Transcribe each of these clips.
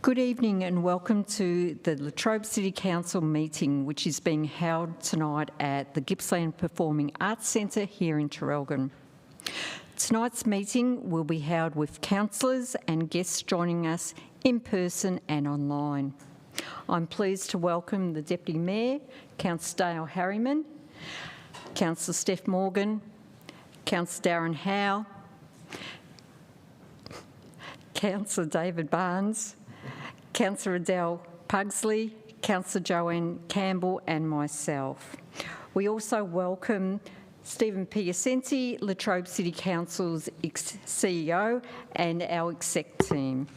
Good evening and welcome to the Latrobe City Council meeting, which is being held tonight at the Gippsland Performing Arts Centre here in Traralgon. Tonight's meeting will be held with councillors and guests joining us in person and online. I'm pleased to welcome the Deputy Mayor, Councillor Dale Harriman, Councillor Steph Morgan, Councillor Darren Howe, Councillor David Barnes, Councillor Adele Pugsley, Councillor Joanne Campbell and myself. We also welcome Stephen Piacenti, Latrobe City Council's CEO and our exec team.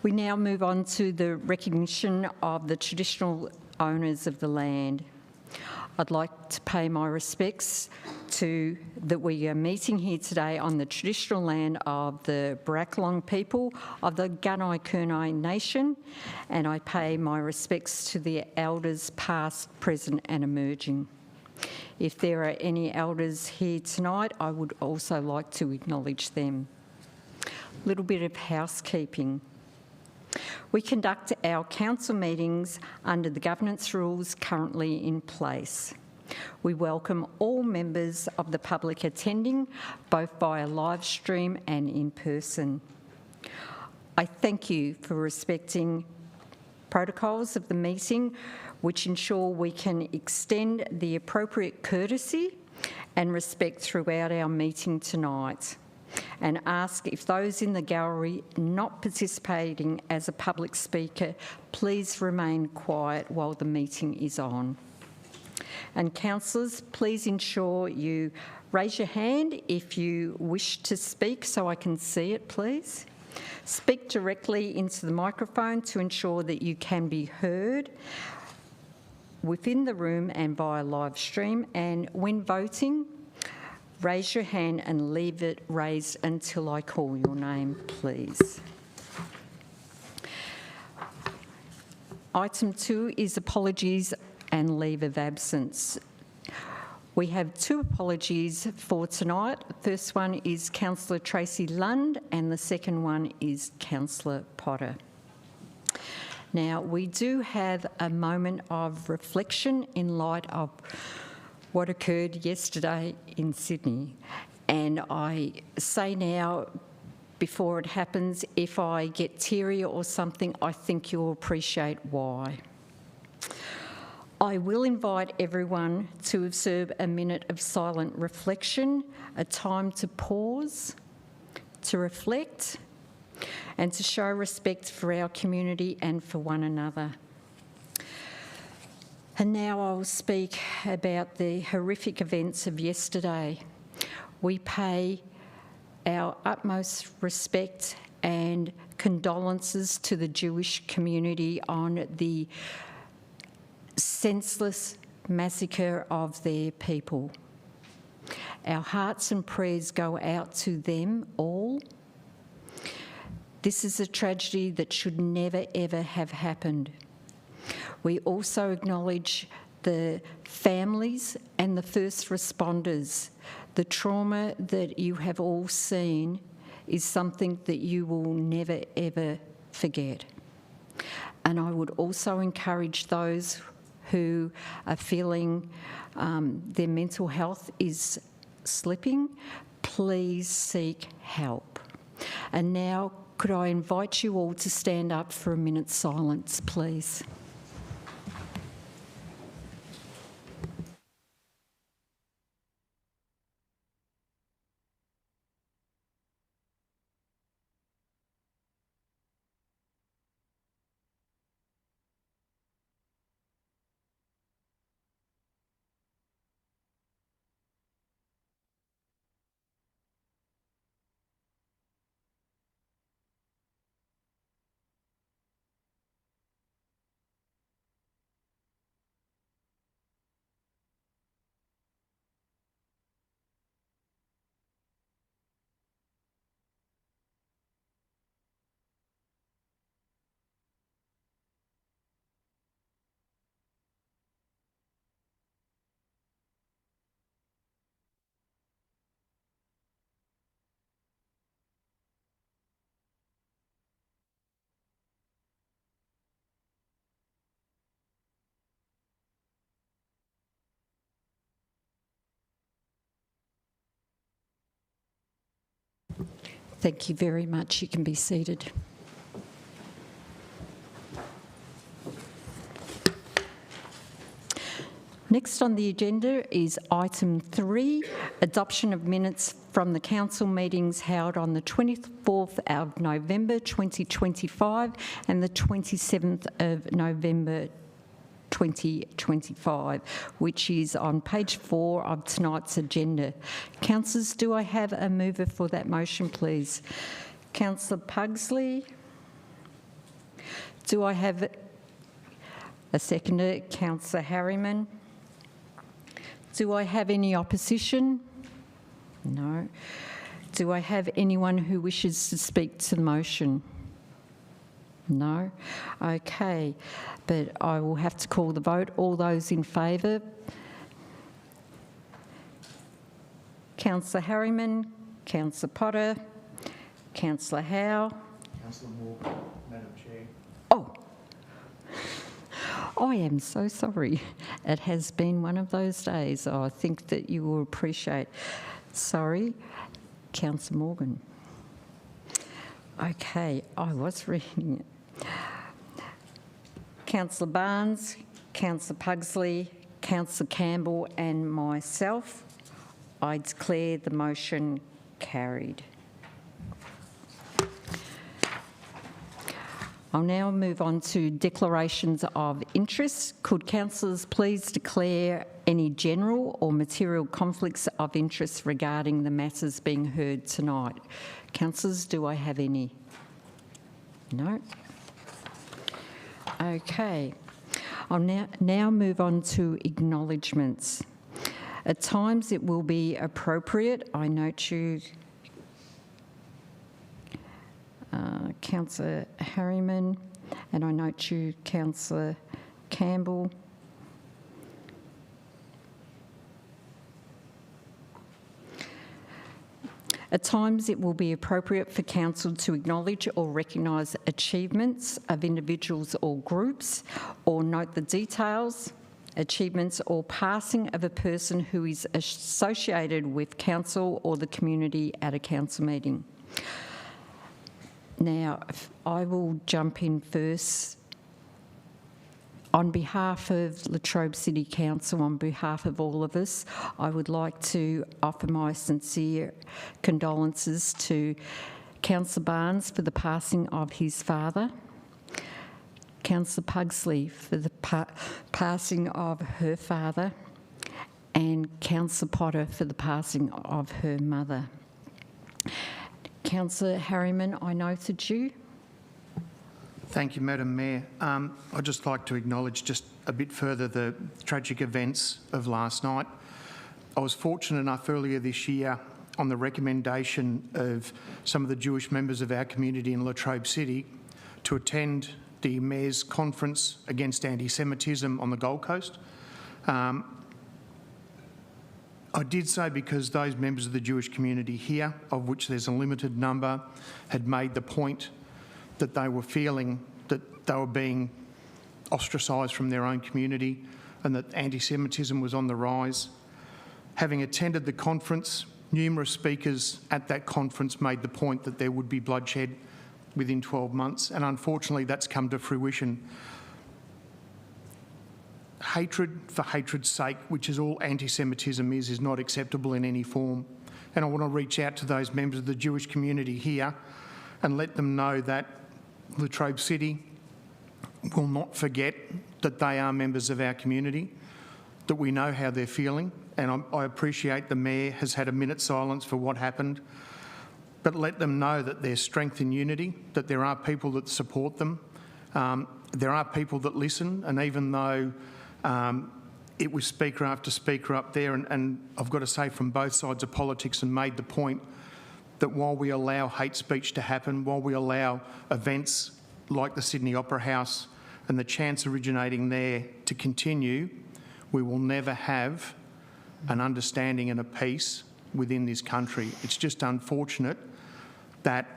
We now move on to the recognition of the traditional owners of the land. I'd like to pay my respects to that we are meeting here today on the traditional land of the Barakalong people of the Gunai Kurnai Nation, and I pay my respects to the elders past, present and emerging. If there are any elders here tonight, I would also like to acknowledge them. A little bit of housekeeping. We conduct our council meetings under the governance rules currently in place. We welcome all members of the public attending, both via live stream and in person. I thank you for respecting protocols of the meeting, which ensure we can extend the appropriate courtesy and respect throughout our meeting tonight, and ask if those in the gallery not participating as a public speaker, please remain quiet while the meeting is on. And councillors, please ensure you raise your hand if you wish to speak so I can see it, please. Speak directly into the microphone to ensure that you can be heard within the room and via live stream. And when voting, raise your hand and leave it raised until I call your name, please. Item 2 is apologies and leave of absence. We have 2 apologies for tonight. The first one is Councillor Tracy Lund and the second one is Councillor Potter. Now, we do have a moment of reflection in light of what occurred yesterday in Sydney, and I say now, before it happens, if I get teary or something, I think you'll appreciate why. I will invite everyone to observe a minute of silent reflection, a time to pause, to reflect, and to show respect for our community and for one another. And now I'll speak about the horrific events of yesterday. We pay our utmost respect and condolences to the Jewish community on the senseless massacre of their people. Our hearts and prayers go out to them all. This is a tragedy that should never ever have happened. We also acknowledge the families and the first responders. The trauma that you have all seen is something that you will never ever forget. And I would also encourage those who are feeling their mental health is slipping, please seek help. And now, could I invite you all to stand up for a minute's silence, please? Thank you very much. You can be seated. Next on the agenda is item 3, adoption of minutes from the council meetings held on the 24th of November 2025 and the 27th of November 2025, which is on page 4 of tonight's agenda. Councillors, do I have a mover for that motion, please? Councillor Pugsley. Do I have a seconder? Councillor Harriman. Do I have any opposition? No. Do I have anyone who wishes to speak to the motion? No? Okay, but I will have to call the vote. All those in favour? Councillor Harriman, Councillor Potter, Councillor Howe. Councillor Morgan, Madam Chair. Oh, I am so sorry. It has been one of those days. I think that you will appreciate. Sorry, Councillor Morgan. Okay, I was reading it. Councillor Barnes, Councillor Pugsley, Councillor Campbell and myself, I declare the motion carried. I'll now move on to declarations of interest. Could councillors please declare any general or material conflicts of interest regarding the matters being heard tonight? Councillors, do I have any? No? Okay. I'll now move on to acknowledgements. At times it will be appropriate, I note you, Councillor Harriman, and I note you, Councillor Campbell. At times it will be appropriate for council to acknowledge or recognise achievements of individuals or groups, or note the details, achievements or passing of a person who is associated with council or the community at a council meeting. Now, I will jump in first. On behalf of Latrobe City Council, on behalf of all of us, I would like to offer my sincere condolences to Councillor Barnes for the passing of his father, Councillor Pugsley for the passing of her father, and Councillor Potter for the passing of her mother. Councillor Harriman, I noted you. Thank you, Madam Mayor. I'd just like to acknowledge just a bit further the tragic events of last night. I was fortunate enough earlier this year, on the recommendation of some of the Jewish members of our community in Latrobe City, to attend the Mayor's Conference Against Anti-Semitism on the Gold Coast. I did so because those members of the Jewish community here, of which there's a limited number, had made the point that they were feeling that they were being ostracised from their own community and that anti-Semitism was on the rise. Having attended the conference, numerous speakers at that conference made the point that there would be bloodshed within 12 months, and unfortunately that's come to fruition. Hatred for hatred's sake, which is all anti-Semitism is not acceptable in any form. And I want to reach out to those members of the Jewish community here and let them know that Latrobe City will not forget that they are members of our community, that we know how they're feeling, and I appreciate the Mayor has had a minute's silence for what happened, but let them know that there's strength in unity, that there are people that support them, there are people that listen, and even though it was speaker after speaker up there, and I've got to say from both sides of politics, and made the point that while we allow hate speech to happen, while we allow events like the Sydney Opera House and the chants originating there to continue, we will never have an understanding and a peace within this country. It's just unfortunate that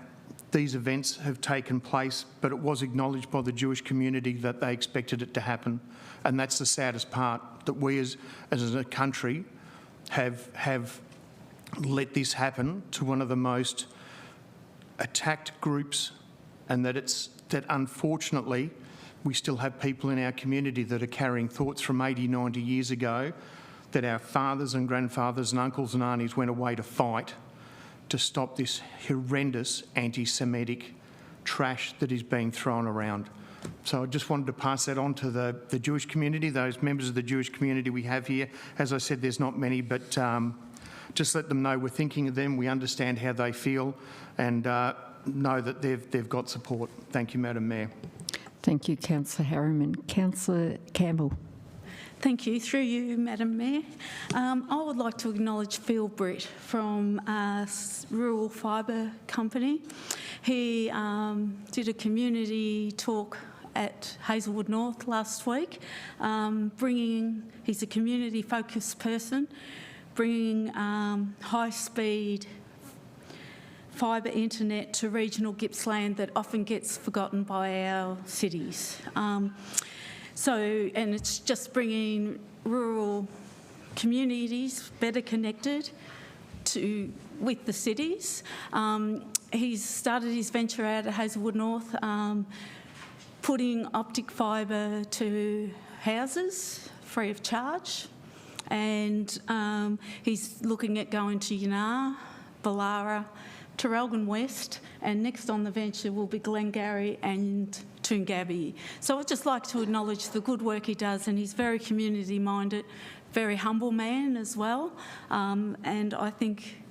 these events have taken place, but it was acknowledged by the Jewish community that they expected it to happen. And that's the saddest part, that we as a country have let this happen to one of the most attacked groups, and that unfortunately we still have people in our community that are carrying thoughts from 80, 90 years ago that our fathers and grandfathers and uncles and aunties went away to fight to stop this horrendous anti-Semitic trash that is being thrown around. So I just wanted to pass that on to the Jewish community, those members of the Jewish community we have here. As I said, there's not many, but just let them know we're thinking of them, we understand how they feel, and know that they've got support. Thank you, Madam Mayor. Thank you, Councillor Harriman. Councillor Campbell. Thank you. Through you, Madam Mayor. I would like to acknowledge Phil Britt from Rural Fibre Company. He did a community talk at Hazelwood North last week, he's a community-focused person, bringing high-speed fibre internet to regional Gippsland that often gets forgotten by our cities. And it's just bringing rural communities better connected with the cities. He's started his venture out at Hazelwood North, putting optic fibre to houses free of charge, and he's looking at going to Yanar, Ballara, Traralgon West, and next on the venture will be Glengarry and Toongabbie. So I'd just like to acknowledge the good work he does, and he's very community-minded, very humble man as well, and I think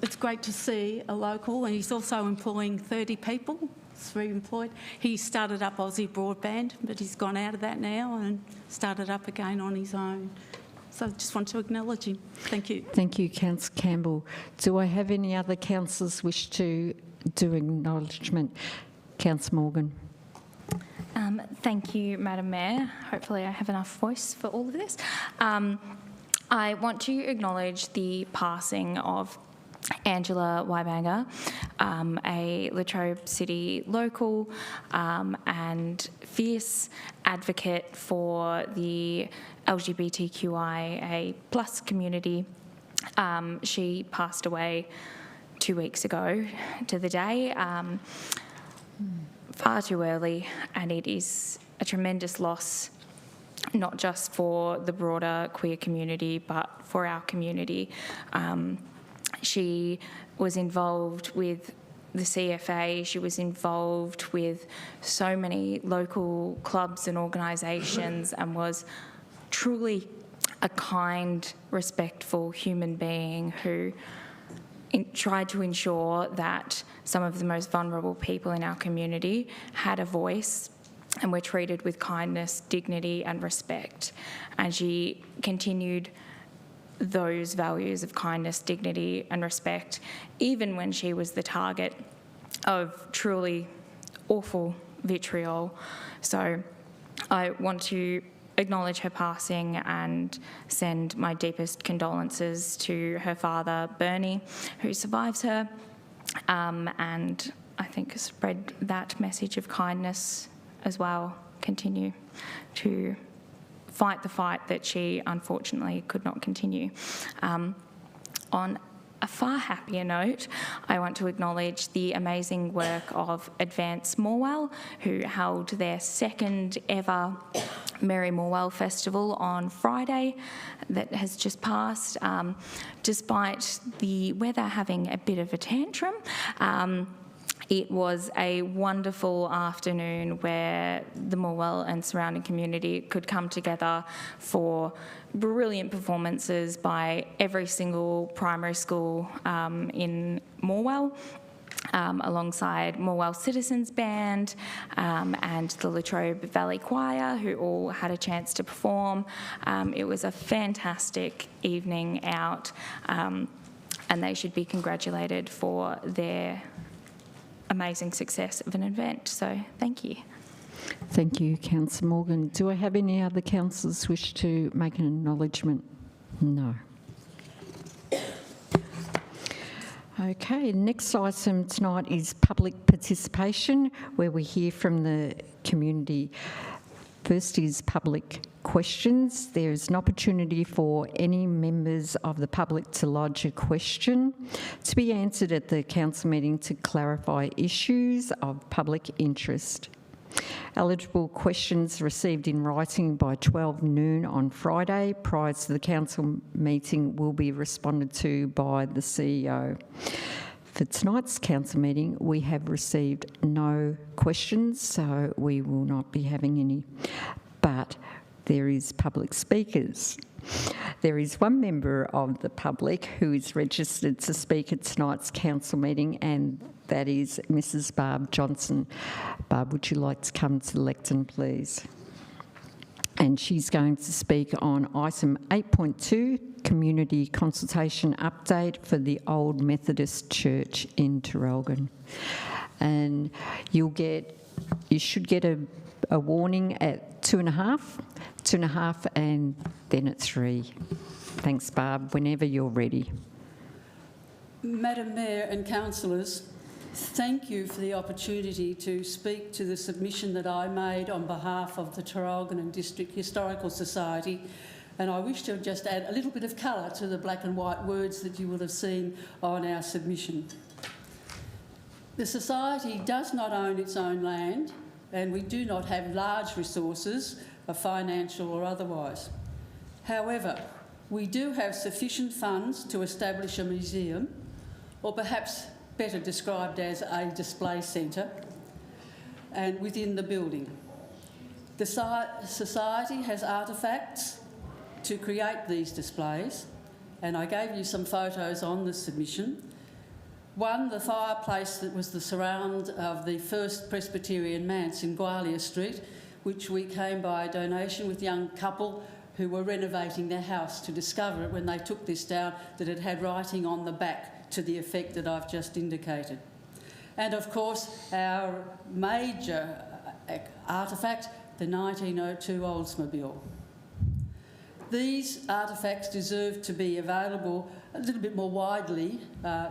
it's great to see a local, and he's also employing 30 people. He's re-employed. He started up Aussie Broadband, but he's gone out of that now and started up again on his own. So I just want to acknowledge him. Thank you. Thank you, Councillor Campbell. Do I have any other councillors wish to do acknowledgement? Councillor Morgan. Thank you, Madam Mayor. Hopefully I have enough voice for all of this. I want to acknowledge the passing of Angela Waibanger, a Latrobe City local and fierce advocate for the LGBTQIA+ community. She passed away 2 weeks ago to the day, far too early, and it is a tremendous loss, not just for the broader queer community, but for our community. She was involved with the CFA, she was involved with so many local clubs and organisations, and was truly a kind, respectful human being who tried to ensure that some of the most vulnerable people in our community had a voice and were treated with kindness, dignity and respect. And she continued those values of kindness, dignity and respect, even when she was the target of truly awful vitriol. So I want to acknowledge her passing and send my deepest condolences to her father, Bernie, who survives her, and I think spread that message of kindness as well. Continue to fight the fight that she unfortunately could not continue. On a far happier note, I want to acknowledge the amazing work of Advance Morwell, who held their second ever Merry Morwell Festival on Friday that has just passed. Despite the weather having a bit of a tantrum, it was a wonderful afternoon where the Morwell and surrounding community could come together for brilliant performances by every single primary school in Morwell, alongside Morwell Citizens Band and the Latrobe Valley Choir, who all had a chance to perform. It was a fantastic evening out, and they should be congratulated for their amazing success of an event. So thank you. Thank you, Councillor Morgan. Do I have any other councillors wish to make an acknowledgement? No. Okay, next item tonight is public participation, where we hear from the community. First is public questions. There is an opportunity for any members of the public to lodge a question to be answered at the council meeting to clarify issues of public interest. Eligible questions received in writing by 12 noon on Friday prior to the council meeting will be responded to by the CEO. For tonight's council meeting, we have received no questions, so we will not be having any. But there is public speakers. There is one member of the public who is registered to speak at tonight's council meeting, and that is Mrs. Barb Johnson. Barb, would you like to come to the lectern, please? And she's going to speak on item 8.2, community consultation update for the Old Methodist Church in Traralgon. And you should get a warning at 2.5, and then at 3. Thanks, Barb. Whenever you're ready. Madam Mayor and councillors, thank you for the opportunity to speak to the submission that I made on behalf of the Traralgon and District Historical Society, and I wish to just add a little bit of colour to the black and white words that you will have seen on our submission. The Society does not own its own land, and we do not have large resources, financial or otherwise. However, we do have sufficient funds to establish a museum, or perhaps better described as a display centre, and within the building. The Society has artefacts to create these displays, and I gave you some photos on the submission. One, the fireplace that was the surround of the first Presbyterian manse in Gwalia Street, which we came by a donation with a young couple who were renovating their house to discover it when they took this down, that it had writing on the back to the effect that I've just indicated. And of course, our major artefact, the 1902 Oldsmobile. These artefacts deserve to be available a little bit more widely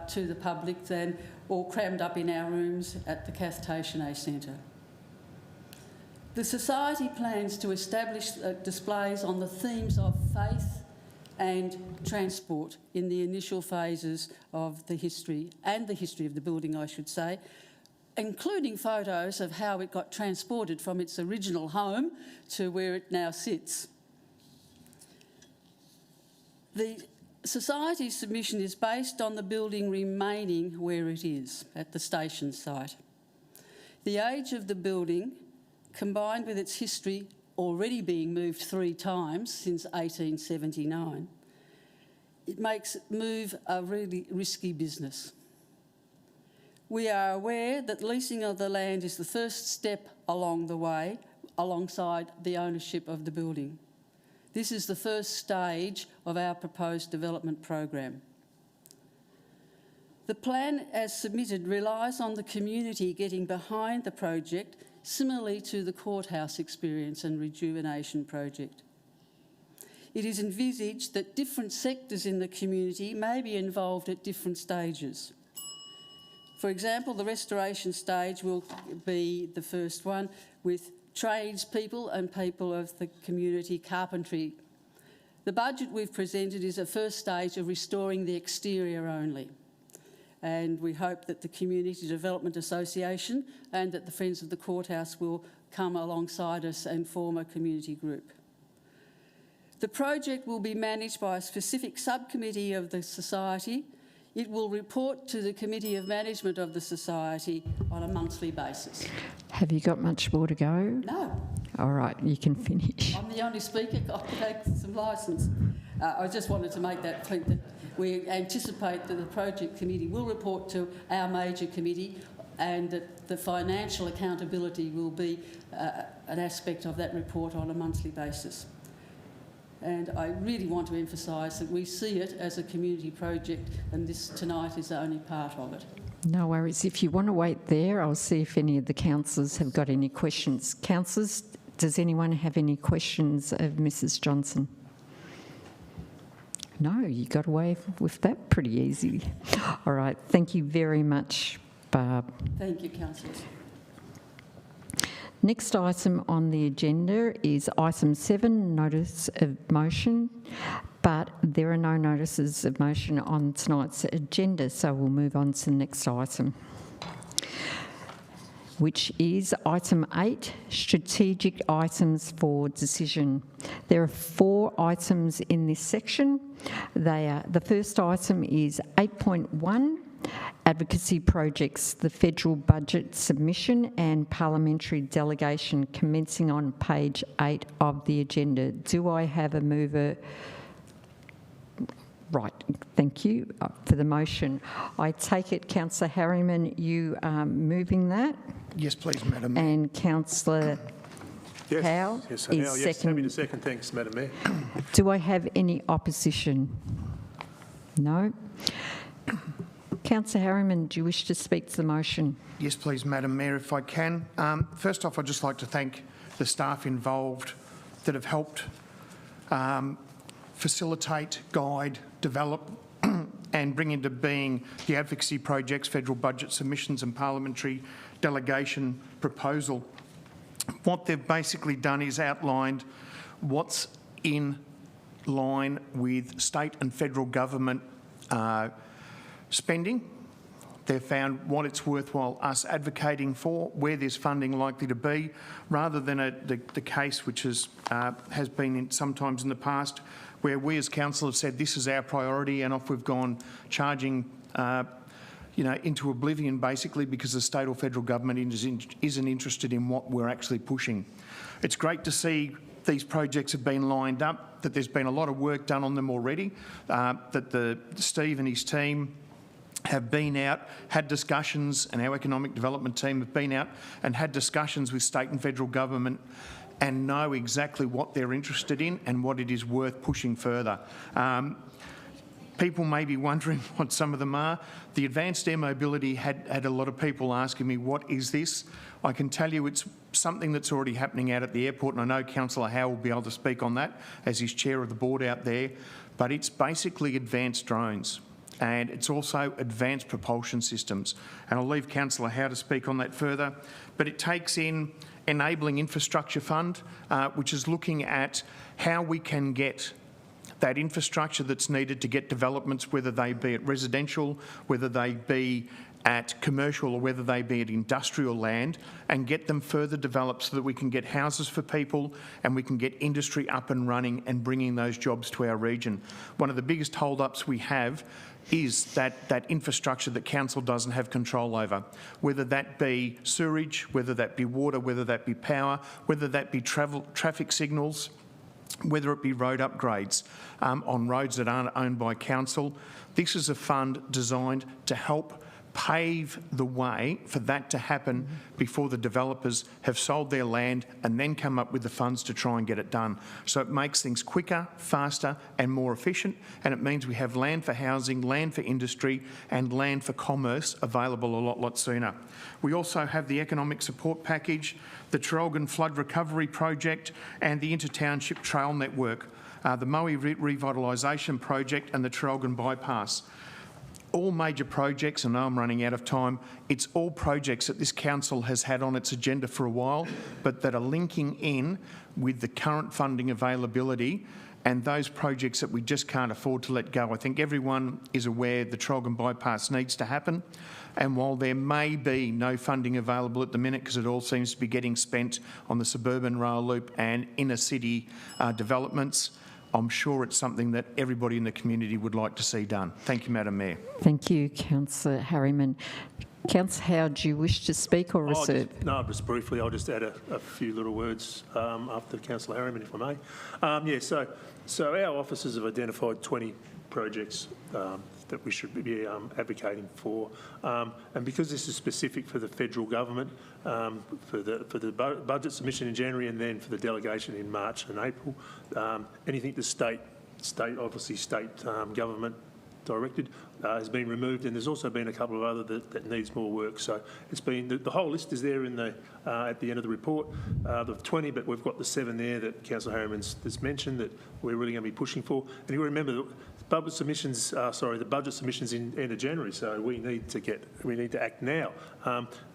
to the public than all crammed up in our rooms at the Kath Teichene Centre. The Society plans to establish displays on the themes of faith and transport in the initial phases of the history, and the history of the building, I should say, including photos of how it got transported from its original home to where it now sits. The Society's submission is based on the building remaining where it is, at the station site. The age of the building, combined with its history already being moved 3 times since 1879, it makes move a really risky business. We are aware that leasing of the land is the first step along the way, alongside the ownership of the building. This is the first stage of our proposed development program. The plan as submitted relies on the community getting behind the project, similarly to the courthouse experience and rejuvenation project. It is envisaged that different sectors in the community may be involved at different stages. For example, the restoration stage will be the first one, with tradespeople and people of the community carpentry. The budget we've presented is a first stage of restoring the exterior only, and we hope that the Community Development Association and that the Friends of the Courthouse will come alongside us and form a community group. The project will be managed by a specific subcommittee of the Society. It will report to the Committee of Management of the Society on a monthly basis. Have you got much more to go? No. All right, you can finish. I'm the only speaker. I'll take some licence. I just wanted to make that point that we anticipate that the project committee will report to our major committee, and that the financial accountability will be an aspect of that report on a monthly basis. And I really want to emphasise that we see it as a community project, and this tonight is only part of it. No worries. If you want to wait there, I'll see if any of the councillors have got any questions. Councillors, does anyone have any questions of Mrs. Johnson? No, you got away with that pretty easily. All right, thank you very much, Barb. Thank you, councillors. Next item on the agenda is item 7, notice of motion, but there are no notices of motion on tonight's agenda, so we'll move on to the next item, which is item 8, strategic items for decision. There are 4 items in this section. The first item is 8.1, advocacy projects, the federal budget submission and parliamentary delegation commencing on page 8 of the agenda. Do I have a mover? Right, thank you for the motion. I take it, Councillor Harriman, you are moving that? Yes, please, Madam Mayor. And Councillor Howe Yes, is Howe, yes, happy second. to second. Thanks, Madam Mayor. Do I have any opposition? No. Councillor Harriman, do you wish to speak to the motion? Yes, please, Madam Mayor, if I can. First off, I'd just like to thank the staff involved that have helped facilitate, guide, develop and bring into being the advocacy projects, federal budget submissions and parliamentary delegation proposal. What they've basically done is outlined what's in line with state and federal government spending. They've found what it's worthwhile us advocating for, where there's funding likely to be, rather than the case which has been sometimes in the past, where we as council have said this is our priority and off we've gone charging into oblivion basically because the state or federal government isn't interested in what we're actually pushing. It's great to see these projects have been lined up, that there's been a lot of work done on them already, that Steve and his team have been out, had discussions, and our economic development team have been out and had discussions with state and federal government and know exactly what they're interested in and what it is worth pushing further. People may be wondering what some of them are. The advanced air mobility had a lot of people asking me, what is this? I can tell you it's something that's already happening out at the airport, and I know Councillor Howe will be able to speak on that as he's chair of the board out there, but it's basically advanced drones. And it's also advanced propulsion systems. And I'll leave Councillor Howe to speak on that further. But it takes in Enabling Infrastructure Fund, which is looking at how we can get that infrastructure that's needed to get developments, whether they be at residential, whether they be at commercial or whether they be at industrial land, and get them further developed so that we can get houses for people and we can get industry up and running and bringing those jobs to our region. One of the biggest hold-ups we have is that infrastructure that council doesn't have control over, whether that be sewerage, whether that be water, whether that be power, whether that be traffic signals, whether it be road upgrades on roads that aren't owned by council. This is a fund designed to help pave the way for that to happen before the developers have sold their land and then come up with the funds to try and get it done. So it makes things quicker, faster and more efficient, and it means we have land for housing, land for industry and land for commerce available a lot sooner. We also have the economic support package, the Traralgon Flood Recovery Project and the Intertownship Trail Network, the Moe Revitalisation Project and the Traralgon Bypass. All major projects, and I know I'm running out of time, it's all projects that this council has had on its agenda for a while, but that are linking in with the current funding availability and those projects that we just can't afford to let go. I think everyone is aware the Traralgon Bypass needs to happen, and while there may be no funding available at the minute because it all seems to be getting spent on the suburban rail loop and inner city developments, I'm sure it's something that everybody in the community would like to see done. Thank you, Madam Mayor. Thank you, Councillor Harriman. Councillor Howe, do you wish to speak or reserve? Just briefly, I'll just add a few little words after Councillor Harriman, if I may. So our officers have identified 20 projects that we should be advocating for, and because this is specific for the federal government, for the budget submission in January and then for the delegation in March and April, anything the state government directed has been removed, and there's also been a couple of other that needs more work. So it's been the whole list is there in the at the end of the report, the 20, but we've got the 7 there that Councillor Harriman's has mentioned that we're really going to be pushing for. And you remember that the budget submissions in end of January, so we need to act now,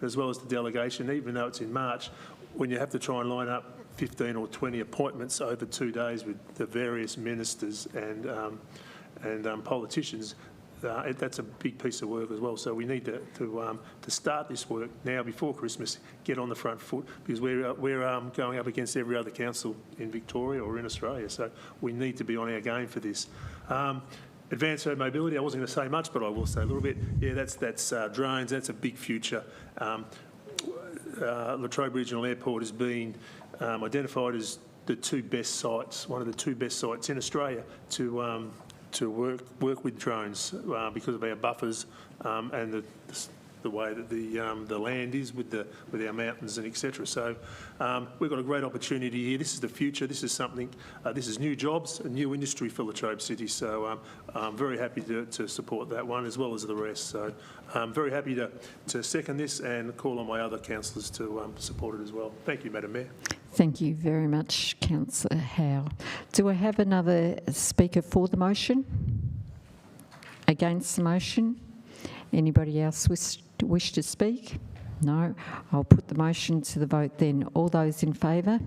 as well as the delegation. Even though it's in March, when you have to try and line up 15 or 20 appointments over 2 days with the various ministers and politicians, that's a big piece of work as well. So we need to start this work now before Christmas, get on the front foot, because we're going up against every other council in Victoria or in Australia. So we need to be on our game for this. Advanced air mobility, I wasn't going to say much, but I will say a little bit. Yeah, that's drones. That's a big future. Latrobe Regional Airport has been identified as the two best sites, one of the two best sites in Australia to work with drones because of our buffers and the way that the land is with our mountains and etc. So we've got a great opportunity here. This is the future. This is something. This is new jobs, a new industry for Latrobe City. So I'm very happy to support that one as well as the rest. So I'm very happy to second this and call on my other councillors to support it as well. Thank you, Madam Mayor. Thank you very much, Councillor Howe. Do I have another speaker for the motion? Against the motion? Anybody else wish to speak? No. I'll put the motion to the vote then. All those in favour?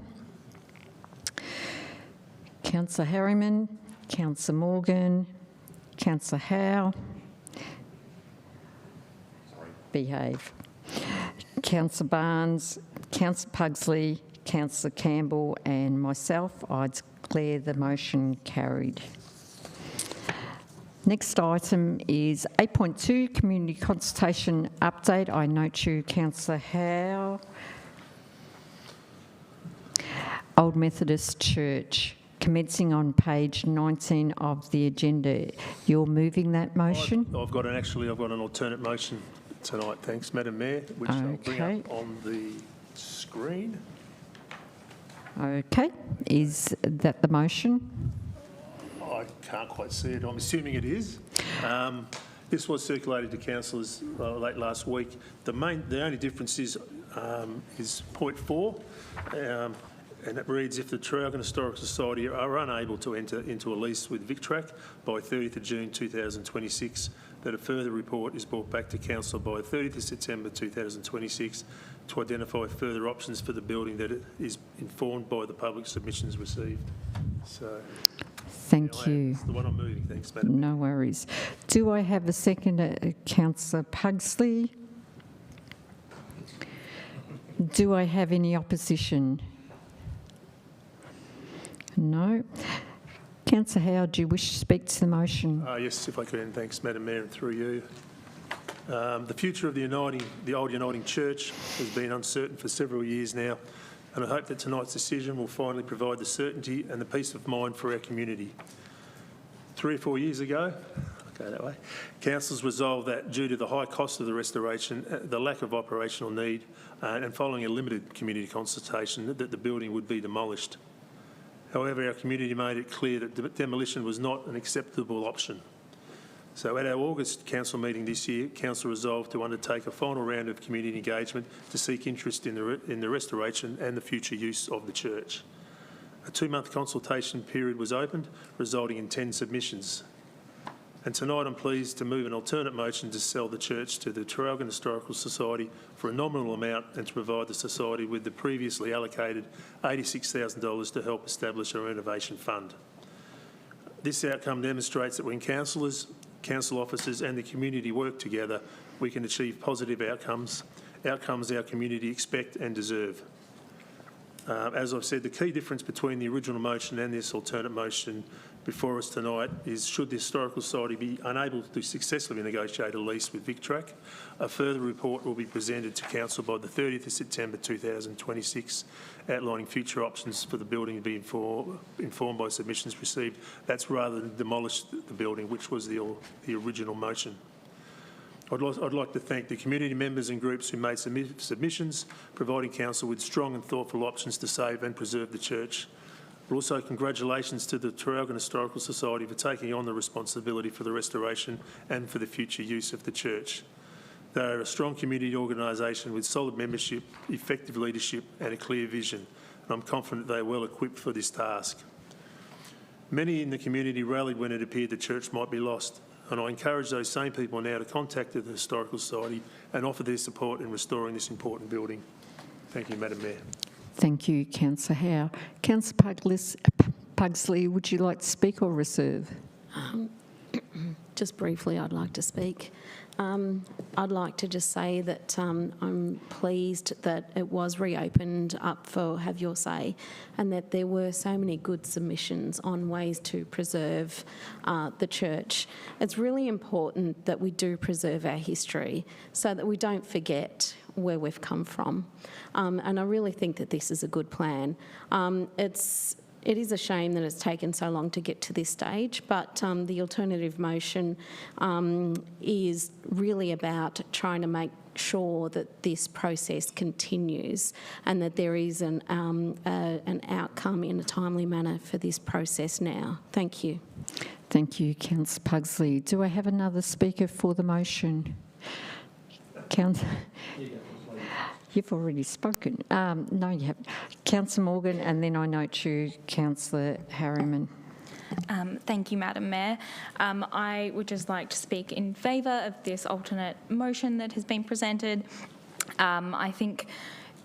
Councillor Harriman, Councillor Morgan, Councillor Howe. Behave. Councillor Barnes, Councillor Pugsley, Councillor Campbell and myself, I declare the motion carried. Next item is 8.2, Community Consultation Update. I note you, Councillor Howe. Old Methodist Church, commencing on page 19 of the agenda. You're moving that motion? I've got an alternate motion tonight, thanks, Madam Mayor, which I'll bring up on the screen. Okay. Is that the motion? I can't quite see it. I'm assuming it is. This was circulated to councillors late last week. The only difference is point 4, and it reads, if the Traralgon Historical Society are unable to enter into a lease with VicTrack by 30th of June 2026, that a further report is brought back to council by 30th of September 2026 to identify further options for the building that is informed by the public submissions received. So, thank you. That's the one I'm moving. Thanks, Madam. No worries. Do I have a second, Councillor Pugsley? Do I have any opposition? No. Councillor Howe, do you wish to speak to the motion? Yes, if I can. Thanks, Madam Mayor, and through you. The future of the old Uniting Church has been uncertain for several years now, and I hope that tonight's decision will finally provide the certainty and the peace of mind for our community. 3 or 4 years ago, I'll go that way, councils resolved that due to the high cost of the restoration, the lack of operational need, and following a limited community consultation, that the building would be demolished. However, our community made it clear that demolition was not an acceptable option. So at our August council meeting this year, council resolved to undertake a final round of community engagement to seek interest in the restoration and the future use of the church. A 2-month consultation period was opened, resulting in 10 submissions. And tonight I'm pleased to move an alternate motion to sell the church to the Traralgon Historical Society for a nominal amount and to provide the society with the previously allocated $86,000 to help establish a renovation fund. This outcome demonstrates that when councillors, council officers and the community work together, we can achieve positive outcomes our community expect and deserve. As I've said, the key difference between the original motion and this alternate motion before us tonight is, should the Historical Society be unable to successfully negotiate a lease with VicTrack, a further report will be presented to Council by the 30th of September 2026, outlining future options for the building to be informed by submissions received. That's rather than demolish the building, which was the original motion. I'd like to thank the community members and groups who made submissions, providing Council with strong and thoughtful options to save and preserve the church. But also congratulations to the Traralgon Historical Society for taking on the responsibility for the restoration and for the future use of the church. They are a strong community organisation with solid membership, effective leadership and a clear vision, and I'm confident they are well equipped for this task. Many in the community rallied when it appeared the church might be lost, and I encourage those same people now to contact the Historical Society and offer their support in restoring this important building. Thank you, Madam Mayor. Thank you, Councillor Howe. Councillor Pugsley, would you like to speak or reserve? Just briefly, I'd like to speak. I'd like to just say that I'm pleased that it was reopened up for Have Your Say, and that there were so many good submissions on ways to preserve the church. It's really important that we do preserve our history so that we don't forget where we've come from. And I really think that this is a good plan. It is a shame that it's taken so long to get to this stage, but the alternative motion is really about trying to make sure that this process continues and that there is an outcome in a timely manner for this process now. Thank you. Thank you, Councillor Pugsley. Do I have another speaker for the motion? You've already spoken. No, you haven't. Councillor Morgan, and then I note you, Councillor Harriman. Thank you, Madam Mayor. I would just like to speak in favour of this alternate motion that has been presented. I think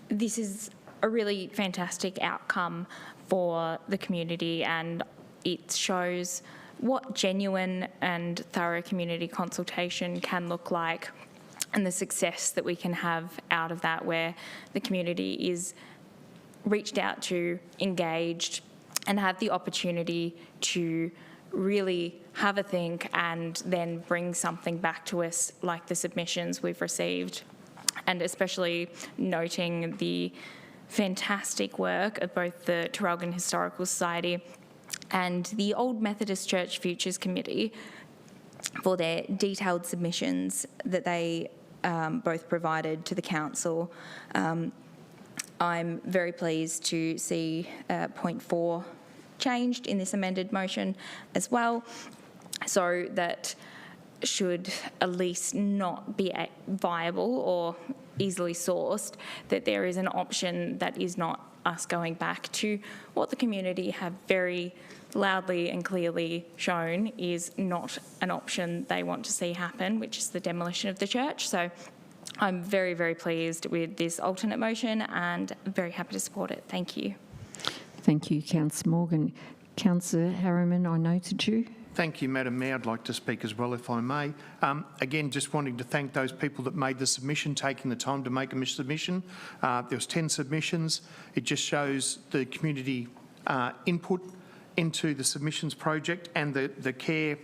this is a really fantastic outcome for the community, and it shows what genuine and thorough community consultation can look like, and the success that we can have out of that, where the community is reached out to, engaged, and have the opportunity to really have a think and then bring something back to us like the submissions we've received. And especially noting the fantastic work of both the Traralgon Historical Society and the Old Methodist Church Futures Committee for their detailed submissions that they both provided to the council. I'm very pleased to see point 4 changed in this amended motion as well, so that should a lease not be viable or easily sourced, that there is an option that is not us going back to what the community have very loudly and clearly shown is not an option they want to see happen, which is the demolition of the church. So I'm very, very pleased with this alternate motion and very happy to support it. Thank you. Thank you, Councillor Morgan. Councillor Harriman, I noted you. Thank you, Madam Mayor. I'd like to speak as well, if I may. Again, just wanting to thank those people that made the submission, taking the time to make a submission. There was 10 submissions. It just shows the community input into the submissions project and the care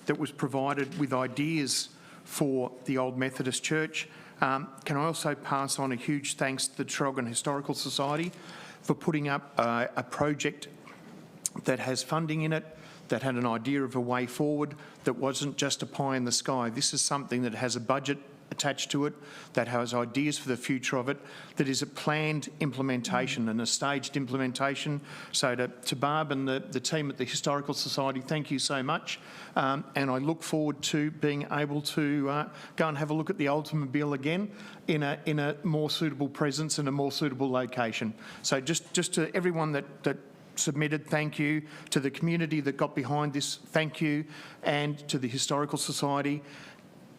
that was provided with ideas for the Old Methodist Church. Can I also pass on a huge thanks to the Traralgon Historical Society for putting up a project that has funding in it, that had an idea of a way forward, that wasn't just a pie in the sky. This is something that has a budget attached to it, that has ideas for the future of it, that is a planned implementation and a staged implementation. So to Barb and the team at the Historical Society, thank you so much. And I look forward to being able to go and have a look at the Oldsmobile again in a more suitable presence and a more suitable location. So just to everyone that submitted, thank you. To the community that got behind this, thank you. And to the Historical Society.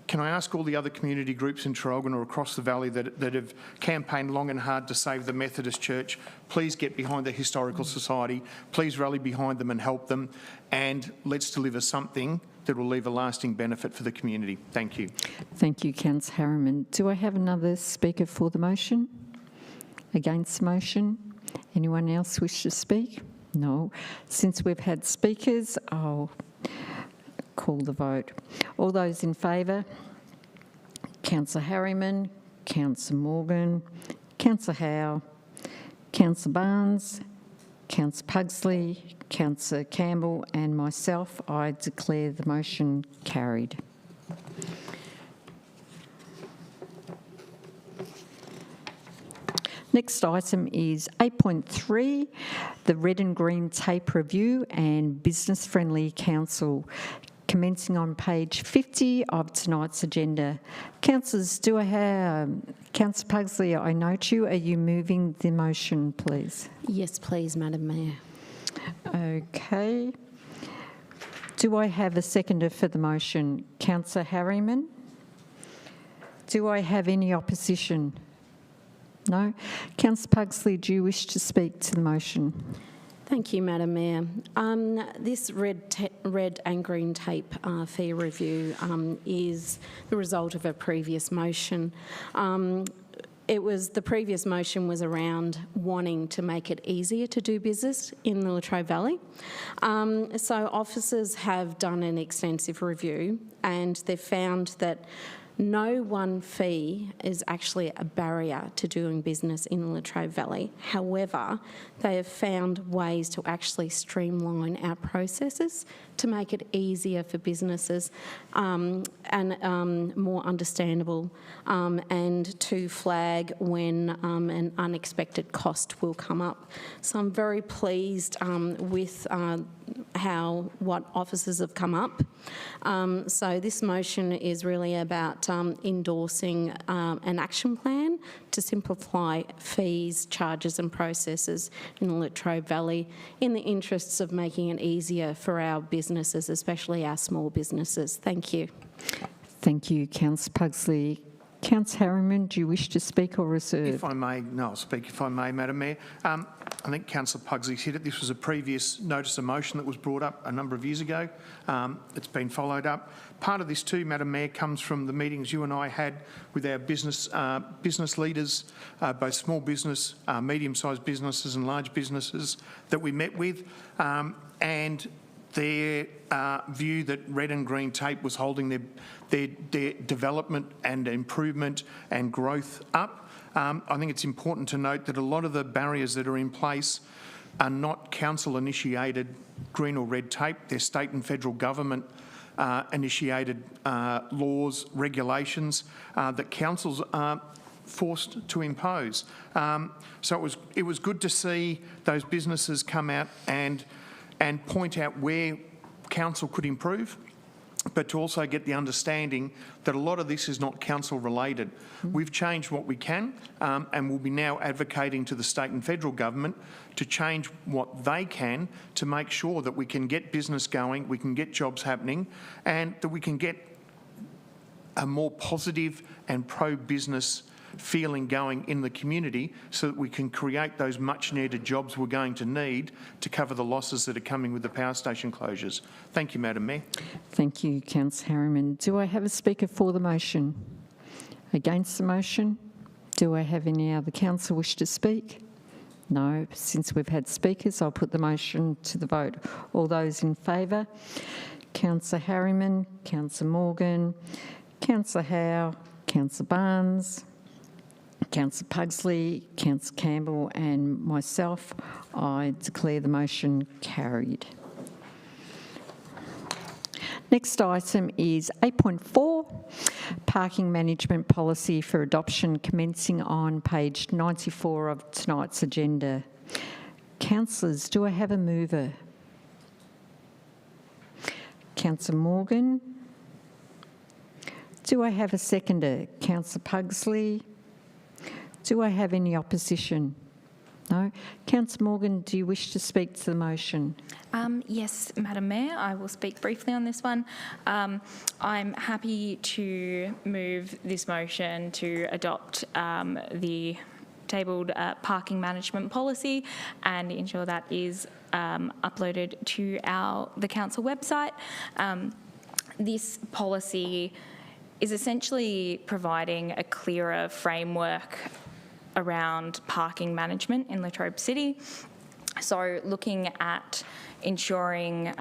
Can I ask all the other community groups in Traralgon or across the valley that have campaigned long and hard to save the Methodist Church, please get behind the Historical Society, please rally behind them and help them, and let's deliver something that will leave a lasting benefit for the community. Thank you. Thank you, Councillor Harriman. Do I have another speaker for the motion? Against the motion? Anyone else wish to speak? No. Since we've had speakers, I'll call the vote. All those in favour? Councillor Harriman, Councillor Morgan, Councillor Howe, Councillor Barnes, Councillor Pugsley, Councillor Campbell and myself. I declare the motion carried. Next item is 8.3, the Red and Green Tape Review and Business Friendly Council, commencing on page 50 of tonight's agenda. Councillors, do I have Councillor Pugsley? I note you. Are you moving the motion, please? Yes, please, Madam Mayor. Okay. Do I have a seconder for the motion? Councillor Harriman? Do I have any opposition? No. Councillor Pugsley, do you wish to speak to the motion? Thank you, Madam Mayor. This red and green tape fee review is the result of a previous motion. The previous motion was around wanting to make it easier to do business in the Latrobe Valley. So officers have done an extensive review and they've found that no one fee is actually a barrier to doing business in the Latrobe Valley. However, they have found ways to actually streamline our processes to make it easier for businesses and more understandable and to flag when an unexpected cost will come up. So I'm very pleased with what officers have come up. So this motion is really about endorsing an action plan to simplify fees, charges and processes in the Latrobe Valley in the interests of making it easier for our businesses, especially our small businesses. Thank you. Thank you, Councillor Pugsley. Councillor Harriman, do you wish to speak or reserve? If I may, no, I'll speak if I may, Madam Mayor. I think Councillor Pugsley said it. This was a previous notice of motion that was brought up a number of years ago. It's been followed up. Part of this too, Madam Mayor, comes from the meetings you and I had with our business leaders, both small business, medium-sized businesses and large businesses that we met with, and their view that red and green tape was holding their development and improvement and growth up. I think it's important to note that a lot of the barriers that are in place are not council-initiated green or red tape. They're state and federal government initiated laws, regulations that councils are forced to impose. So it was good to see those businesses come out and point out where council could improve, but to also get the understanding that a lot of this is not council related. We've changed what we can and we'll be now advocating to the state and federal government to change what they can to make sure that we can get business going, we can get jobs happening, and that we can get a more positive and pro-business feeling going in the community so that we can create those much needed jobs we're going to need to cover the losses that are coming with the power station closures. Thank you, Madam Mayor. Thank you, Councillor Harriman. Do I have a speaker for the motion? Against the motion? Do I have any other councillor wish to speak? No. Since we've had speakers, I'll put the motion to the vote. All those in favour? Councillor Harriman, Councillor Morgan, Councillor Howe, Councillor Barnes, Councillor Pugsley, Councillor Campbell and myself. I declare the motion carried. Next item is 8.4, Parking Management Policy for Adoption, commencing on page 94 of tonight's agenda. Councillors, do I have a mover? Councillor Morgan. Do I have a seconder? Councillor Pugsley. Do I have any opposition? No. Councillor Morgan, do you wish to speak to the motion? Yes, Madam Mayor, I will speak briefly on this one. I'm happy to move this motion to adopt the tabled parking management policy and ensure that is uploaded to the council website. This policy is essentially providing a clearer framework around parking management in Latrobe City. So looking at ensuring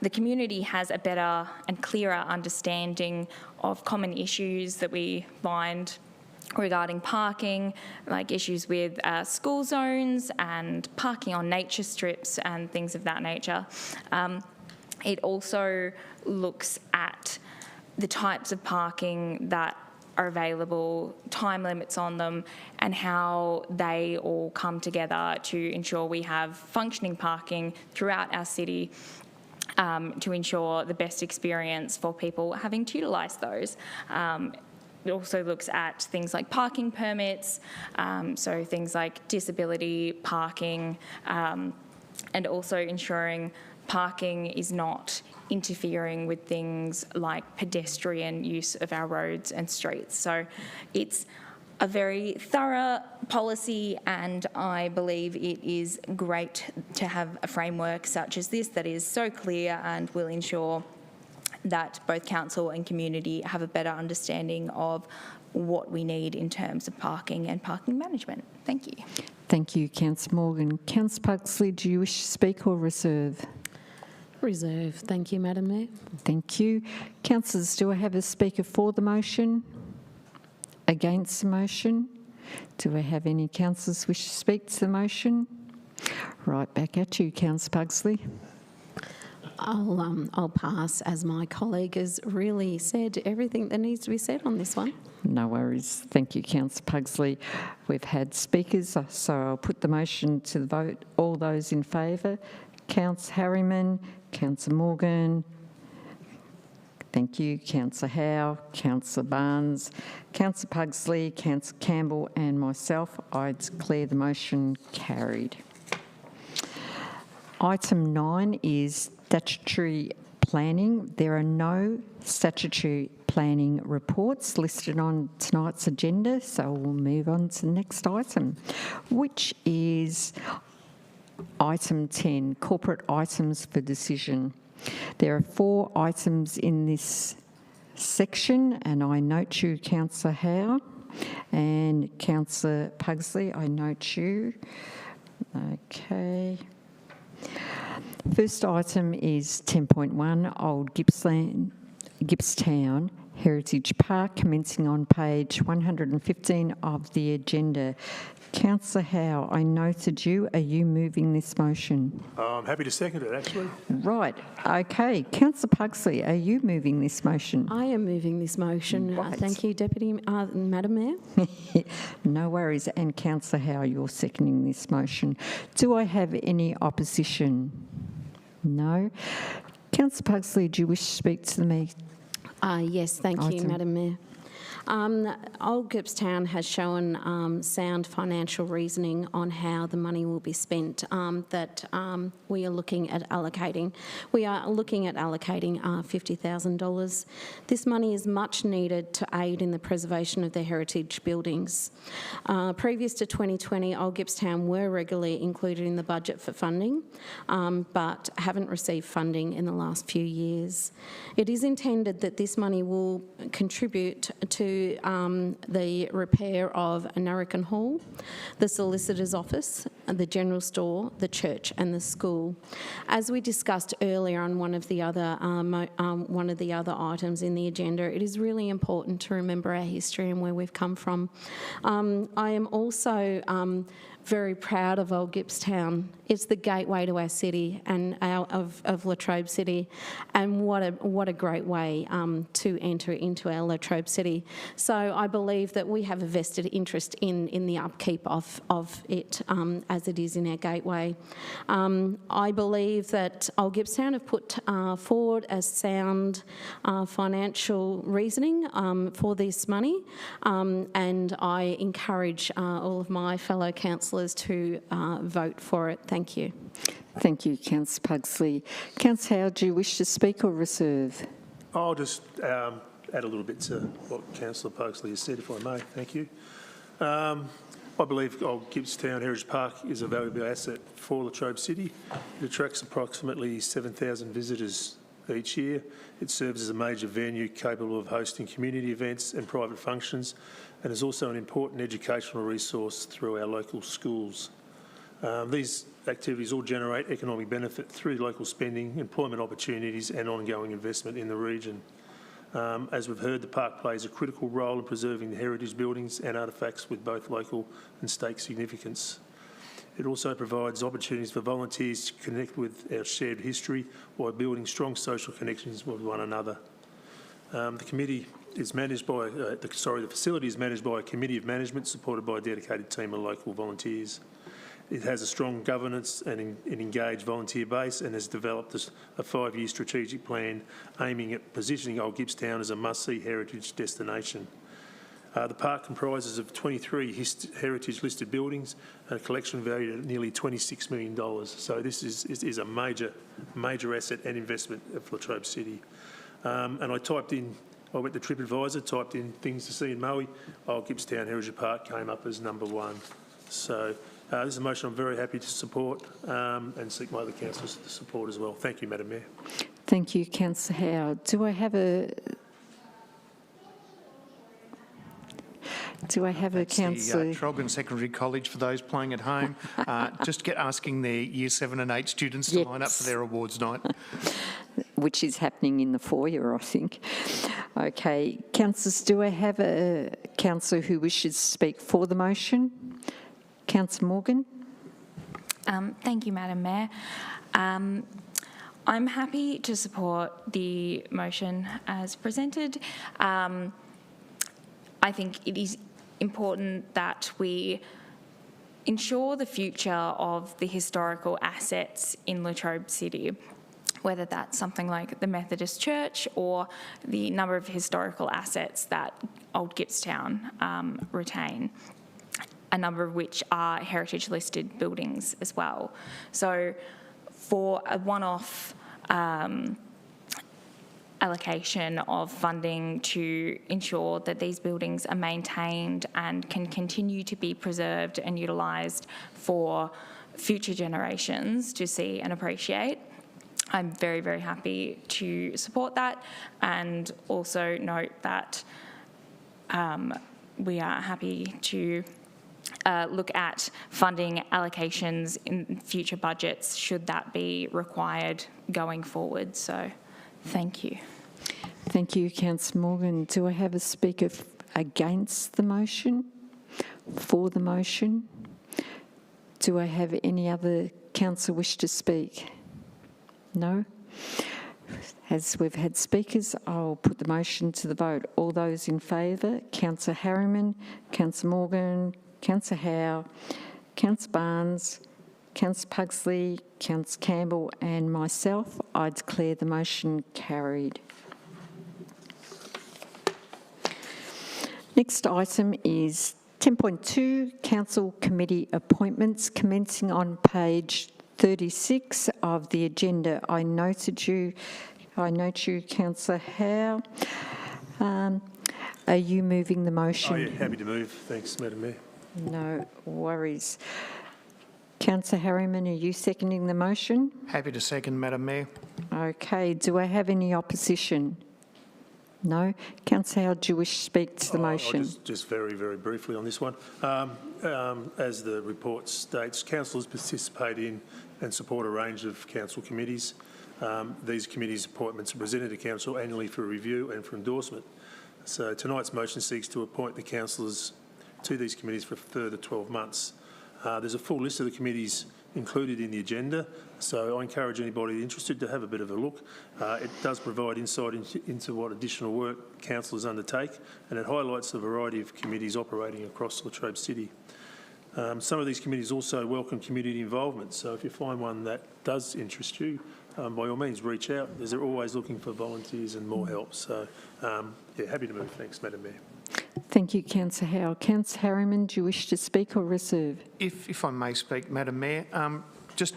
the community has a better and clearer understanding of common issues that we find regarding parking, like issues with school zones and parking on nature strips and things of that nature. It also looks at the types of parking that are available, time limits on them, and how they all come together to ensure we have functioning parking throughout our city to ensure the best experience for people having to utilise those. It also looks at things like parking permits, so things like disability parking, and also ensuring parking is not interfering with things like pedestrian use of our roads and streets. So it's a very thorough policy, and I believe it is great to have a framework such as this that is so clear and will ensure that both council and community have a better understanding of what we need in terms of parking and parking management. Thank you. Thank you, Councillor Morgan. Councillor Pugsley, do you wish to speak or reserve? Reserve. Thank you, Madam Mayor. Thank you. Councillors, do I have a speaker for the motion? Against the motion? Do I have any councillors wish to speak to the motion? Right, back at you, Councillor Pugsley. I'll pass, as my colleague has really said everything that needs to be said on this one. No worries. Thank you, Councillor Pugsley. We've had speakers, so I'll put the motion to the vote. All those in favour? Councillor Harriman, Councillor Morgan. Thank you, Councillor Howe, Councillor Barnes, Councillor Pugsley, Councillor Campbell and myself. I declare the motion carried. Item 9 is statutory planning. There are no statutory planning reports listed on tonight's agenda, so we'll move on to the next item, which is item 10, corporate items for decision. There are 4 items in this section, and I note you, Councillor Howe, and Councillor Pugsley, I note you. Okay. First item is 10.1, Old Gippsland Heritage Park, commencing on page 115 of the agenda. Councillor Howe, I noted you. Are you moving this motion? I'm happy to second it, actually. Right. Okay. Councillor Pugsley, are you moving this motion? I am moving this motion. Right. Thank you, Madam Mayor. No worries. And Councillor Howe, you're seconding this motion. Do I have any opposition? No. Councillor Pugsley, do you wish to speak to the meeting? Yes, thank you, Item. Madam Mayor. Old Gippsland has shown sound financial reasoning on how the money will be spent that we are looking at allocating. We are looking at allocating $50,000. This money is much needed to aid in the preservation of their heritage buildings. Previous to 2020, Old Gippsland were regularly included in the budget for funding, but haven't received funding in the last few years. It is intended that this money will contribute to the repair of Narracon Hall, the solicitor's office, the general store, the church and the school. As we discussed earlier on one of the other items in the agenda, it is really important to remember our history and where we've come from. I am also very proud of Old Gippsland. It's the gateway to our city and of Latrobe City, and what a great way to enter into our Latrobe City. So I believe that we have a vested interest in the upkeep of it as it is in our gateway. I believe that Old Gippsland have put forward a sound financial reasoning for this money, and I encourage all of my fellow councillors to vote for it. Thank you. Thank you, Councillor Pugsley. Councillor Howe, do you wish to speak or reserve? I'll just add a little bit to what Councillor Pugsley has said, if I may. Thank you. I believe Old Gippsland Heritage Park is a valuable asset for Latrobe City. It attracts approximately 7,000 visitors each year. It serves as a major venue capable of hosting community events and private functions, and is also an important educational resource through our local schools. These activities all generate economic benefit through local spending, employment opportunities and ongoing investment in the region. As we've heard, the park plays a critical role in preserving the heritage buildings and artefacts with both local and state significance. It also provides opportunities for volunteers to connect with our shared history while building strong social connections with one another. The facility is managed by a committee of management supported by a dedicated team of local volunteers. It has a strong governance and an engaged volunteer base, and has developed a 5-year strategic plan aiming at positioning Old Gippsland as a must-see heritage destination. The park comprises of 23 heritage-listed buildings and a collection valued at nearly $26 million. So this is a major asset and investment for Latrobe City. And I typed in I went to TripAdvisor, typed in things to see in Moe. Gippsland Heritage Park came up as number 1. So this is a motion I'm very happy to support and seek my other councillors to support as well. Thank you, Madam Mayor. Thank you, Councillor Howe. Do I have a councillor? The Traralgon Secondary College, for those playing at home, just asking their Year 7 and 8 students to line up for their awards night. Which is happening in the foyer, I think. Okay, councillors, do I have a councillor who wishes to speak for the motion? Councillor Morgan? Thank you, Madam Mayor. I'm happy to support the motion as presented. I think it is important that we ensure the future of the historical assets in Latrobe City, whether that's something like the Methodist Church or the number of historical assets that Old Gippsland retain, a number of which are heritage listed buildings as well. So for a one-off allocation of funding to ensure that these buildings are maintained and can continue to be preserved and utilised for future generations to see and appreciate, I'm very, very happy to support that, and also note that we are happy to look at funding allocations in future budgets should that be required going forward. So thank you. Thank you, Councillor Morgan. Do I have a speaker against the motion? For the motion? Do I have any other councillor wish to speak? No? As we've had speakers, I'll put the motion to the vote. All those in favour, Councillor Harriman, Councillor Morgan, Councillor Howe, Councillor Barnes, Councillor Pugsley, Councillor Campbell and myself, I declare the motion carried. Next item is 10.2, Council Committee Appointments, commencing on page 36 of the agenda. I note you, Councillor Howe. Are you moving the motion? Oh, yeah, happy to move. Thanks, Madam Mayor. No worries. Councillor Harriman, are you seconding the motion? Happy to second, Madam Mayor. Okay. Do I have any opposition? No. Councillor Howe, do you wish to speak to the motion? Just very, very briefly on this one. As the report states, councillors participate in and support a range of council committees. These committees' appointments are presented to council annually for review and for endorsement. So tonight's motion seeks to appoint the councillors to these committees for a further 12 months. There's a full list of the committees included in the agenda, so I encourage anybody interested to have a bit of a look. It does provide insight into what additional work councillors undertake, and it highlights the variety of committees operating across Latrobe City. Some of these committees also welcome community involvement, so if you find one that does interest you, by all means reach out, as they're always looking for volunteers and more help. So, yeah, happy to move. Thanks, Madam Mayor. Thank you, Councillor Howe. Councillor Harriman, do you wish to speak or reserve? If I may speak, Madam Mayor, just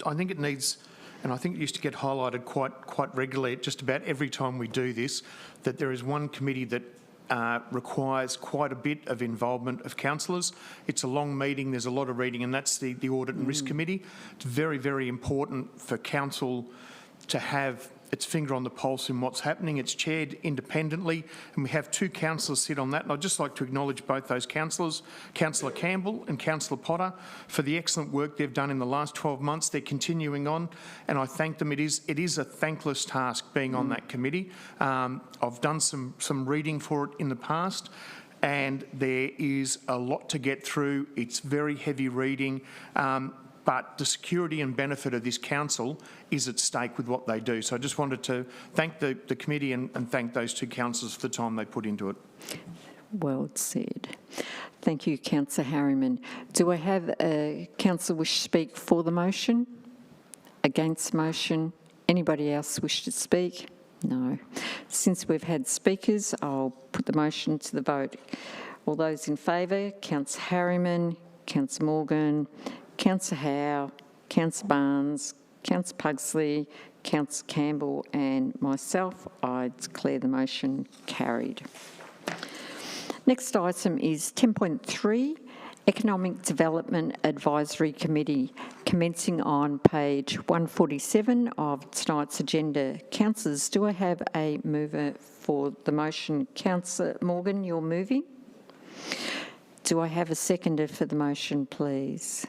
I think it needs, and I think it used to get highlighted quite regularly, just about every time we do this, that there is one committee that requires quite a bit of involvement of councillors. It's a long meeting, there's a lot of reading, and that's the Audit and Risk Committee. It's very, very important for council to have its finger on the pulse in what's happening. It's chaired independently, and we have two councillors sit on that. And I'd just like to acknowledge both those councillors, Councillor Campbell and Councillor Potter, for the excellent work they've done in the last 12 months. They're continuing on, and I thank them. It is a thankless task being on that committee. I've done some reading for it in the past, and there is a lot to get through. It's very heavy reading. But the security and benefit of this council is at stake with what they do. So I just wanted to thank the committee and thank those two councillors for the time they put into it. Well said. Thank you, Councillor Harriman. Do I have a councillor wish to speak for the motion? Against the motion? Anybody else wish to speak? No. Since we've had speakers, I'll put the motion to the vote. All those in favour, Councillor Harriman, Councillor Morgan, Councillor Howe, Councillor Barnes, Councillor Pugsley, Councillor Campbell and myself, I declare the motion carried. Next item is 10.3, Economic Development Advisory Committee, commencing on page 147 of tonight's agenda. Councillors, do I have a mover for the motion? Councillor Morgan, you're moving. Do I have a seconder for the motion, please?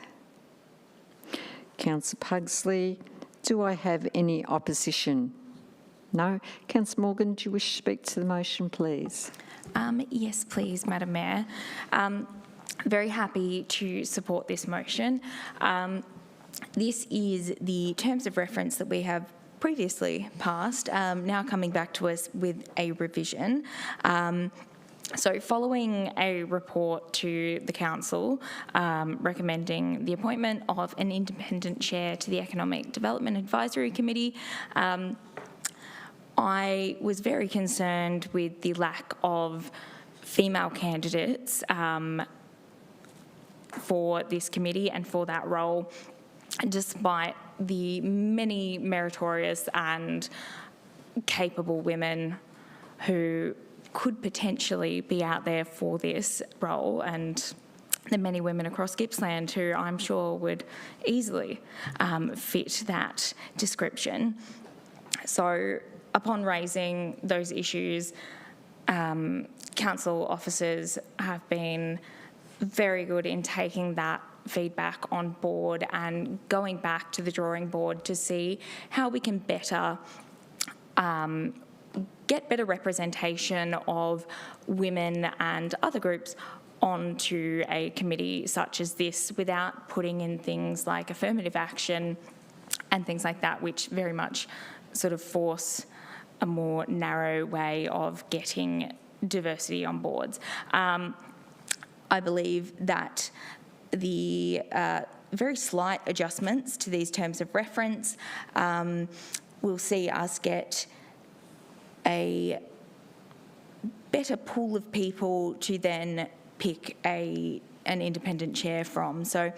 Councillor Pugsley, do I have any opposition? No. Councillor Morgan, do you wish to speak to the motion, please? Yes, please, Madam Mayor. Very happy to support this motion. This is the terms of reference that we have previously passed, now coming back to us with a revision. So following a report to the council recommending the appointment of an independent chair to the Economic Development Advisory Committee, I was very concerned with the lack of female candidates for this committee and for that role, despite the many meritorious and capable women who could potentially be out there for this role, and the many women across Gippsland who I'm sure would easily fit that description. So upon raising those issues, council officers have been very good in taking that feedback on board and going back to the drawing board to see how we can better get better representation of women and other groups onto a committee such as this without putting in things like affirmative action and things like that, which very much sort of force a more narrow way of getting diversity on boards. I believe that the very slight adjustments to these terms of reference will see us get a better pool of people to then pick an independent chair from. So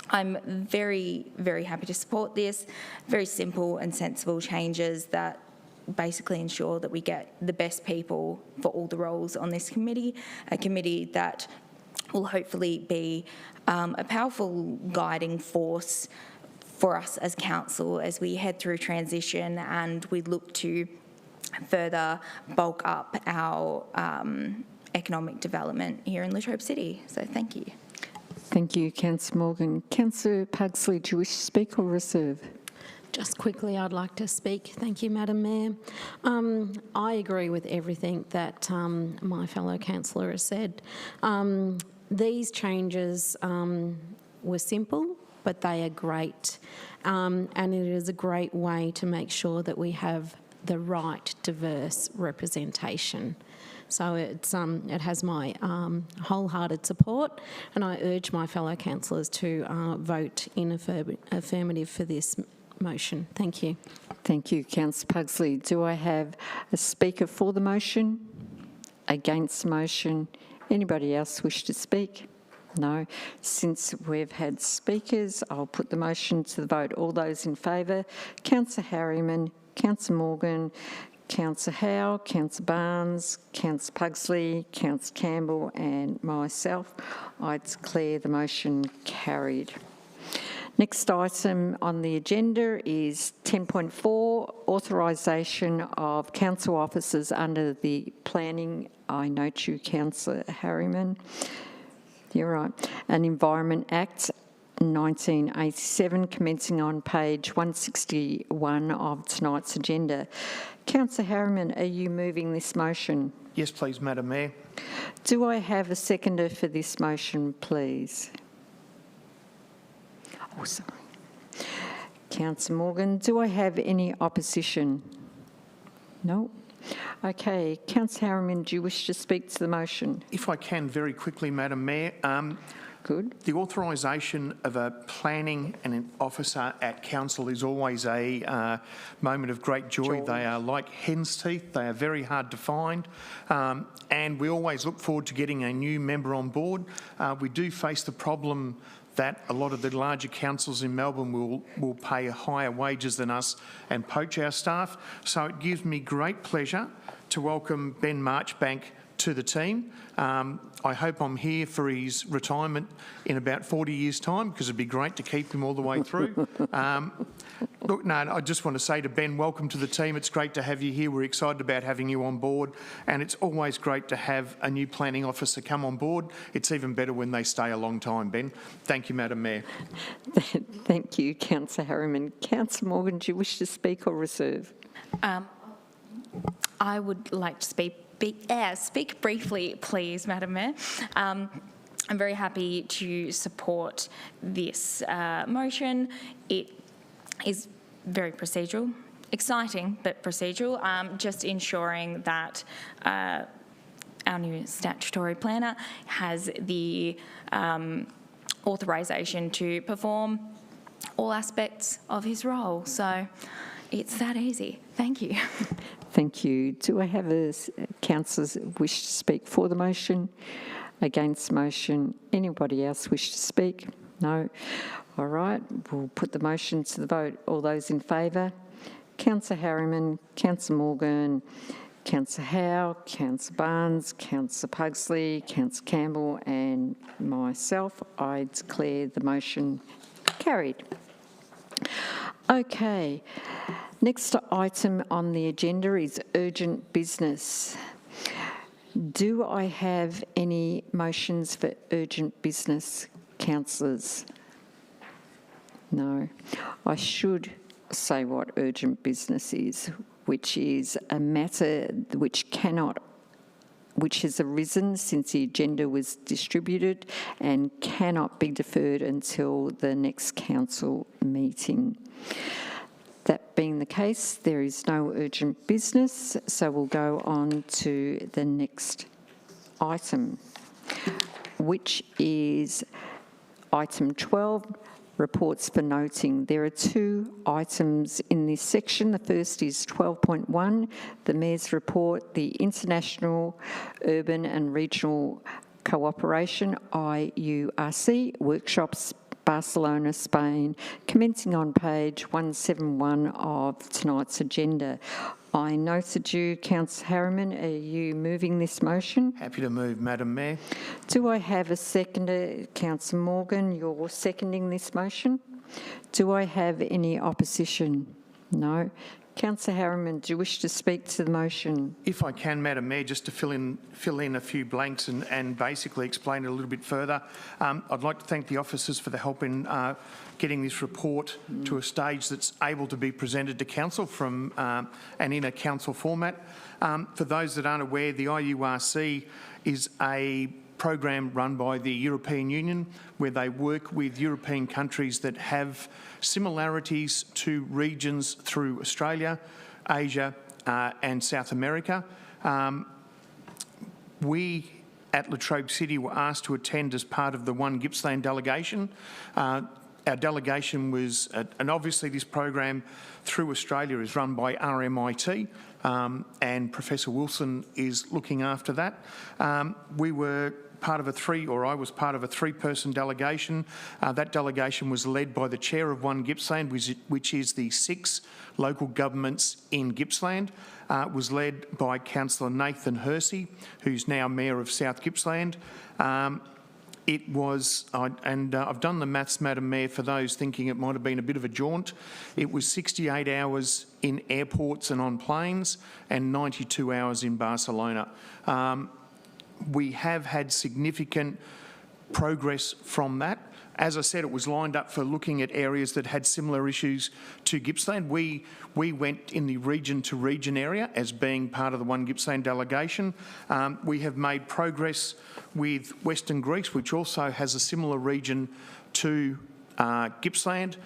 I'm very, very happy to support this. Very simple and sensible changes that basically ensure that we get the best people for all the roles on this committee, a committee that will hopefully be a powerful guiding force for us as council as we head through transition and we look to further bulk up our economic development here in Latrobe City. So thank you. Thank you, Councillor Morgan. Councillor Pugsley, do you wish to speak or reserve? Just quickly, I'd like to speak. Thank you, Madam Mayor. I agree with everything that my fellow councillor has said. These changes were simple, but they are great. And it is a great way to make sure that we have the right diverse representation. So it's, it has my wholehearted support, and I urge my fellow councillors to vote in affirmative for this motion. Thank you. Thank you, Councillor Pugsley. Do I have a speaker for the motion? Against the motion? Anybody else wish to speak? No. Since we've had speakers, I'll put the motion to the vote. All those in favour? Councillor Harriman, Councillor Morgan, Councillor Howe, Councillor Barnes, Councillor Pugsley, Councillor Campbell and myself. I declare the motion carried. Next item on the agenda is 10.4, authorisation of council officers under the planning. I note you, Councillor Harriman. You're right. An Environment Act 1987, commencing on page 161 of tonight's agenda. Councillor Harriman, are you moving this motion? Yes, please, Madam Mayor. Do I have a seconder for this motion, please? Oh, sorry. Councillor Morgan, do I have any opposition? No. Okay. Councillor Harriman, do you wish to speak to the motion? If I can, very quickly, Madam Mayor. Good. The authorisation of a planning and an officer at council is always a moment of great joy. They are like hen's teeth. They are very hard to find. And we always look forward to getting a new member on board. We do face the problem that a lot of the larger councils in Melbourne will pay higher wages than us and poach our staff. So it gives me great pleasure to welcome Ben Marchbank to the team. I hope I'm here for his retirement in about 40 years' time, because it'd be great to keep him all the way through. Look, no, I just want to say to Ben, welcome to the team. It's great to have you here. We're excited about having you on board, and it's always great to have a new planning officer come on board. It's even better when they stay a long time, Ben. Thank you, Madam Mayor. Thank you, Councillor Harriman. Councillor Morgan, do you wish to speak or reserve? I would like to speak briefly, please, Madam Mayor. I'm very happy to support this motion. It is very procedural, exciting but procedural, just ensuring that our new statutory planner has the authorisation to perform all aspects of his role. So it's that easy. Thank you. Thank you. Do I have councillors wish to speak for the motion, against the motion? Anybody else wish to speak? No. All right, we'll put the motion to the vote. All those in favour? Councillor Harriman, Councillor Morgan, Councillor Howe, Councillor Barnes, Councillor Pugsley, Councillor Campbell and myself. I declare the motion carried. Okay, next item on the agenda is urgent business. Do I have any motions for urgent business, councillors? No. I should say what urgent business is, which is a matter which has arisen since the agenda was distributed and cannot be deferred until the next council meeting. That being the case, there is no urgent business, so we'll go on to the next item, which is item 12, reports for noting. There are two items in this section. The first is 12.1, the Mayor's report, the International Urban and Regional Cooperation, IURC, workshops, Barcelona, Spain, commencing on page 171 of tonight's agenda. I noted you, Councillor Harriman. Are you moving this motion? Happy to move, Madam Mayor. Do I have a seconder? Councillor Morgan, you're seconding this motion. Do I have any opposition? No. Councillor Harriman, do you wish to speak to the motion? If I can, Madam Mayor, just to fill in a few blanks and basically explain it a little bit further, I'd like to thank the officers for the help in getting this report to a stage that's able to be presented to council from and in a council format. For those that aren't aware, the IURC is a program run by the European Union where they work with European countries that have similarities to regions through Australia, Asia and South America. We at Latrobe City were asked to attend as part of the One Gippsland delegation. Our delegation was, and obviously this program through Australia is run by RMIT, and Professor Wilson is looking after that. We were part of I was part of a three-person delegation. That delegation was led by the chair of One Gippsland, which is the 6 local governments in Gippsland. It was led by Councillor Nathan Hersey, who's now Mayor of South Gippsland. It was, I've done the maths, Madam Mayor, for those thinking it might have been a bit of a jaunt. It was 68 hours in airports and on planes and 92 hours in Barcelona. We have had significant progress from that. As I said, it was lined up for looking at areas that had similar issues to Gippsland. We went in the region-to-region area as being part of the One Gippsland delegation. We have made progress with Western Greece, which also has a similar region to Gippsland,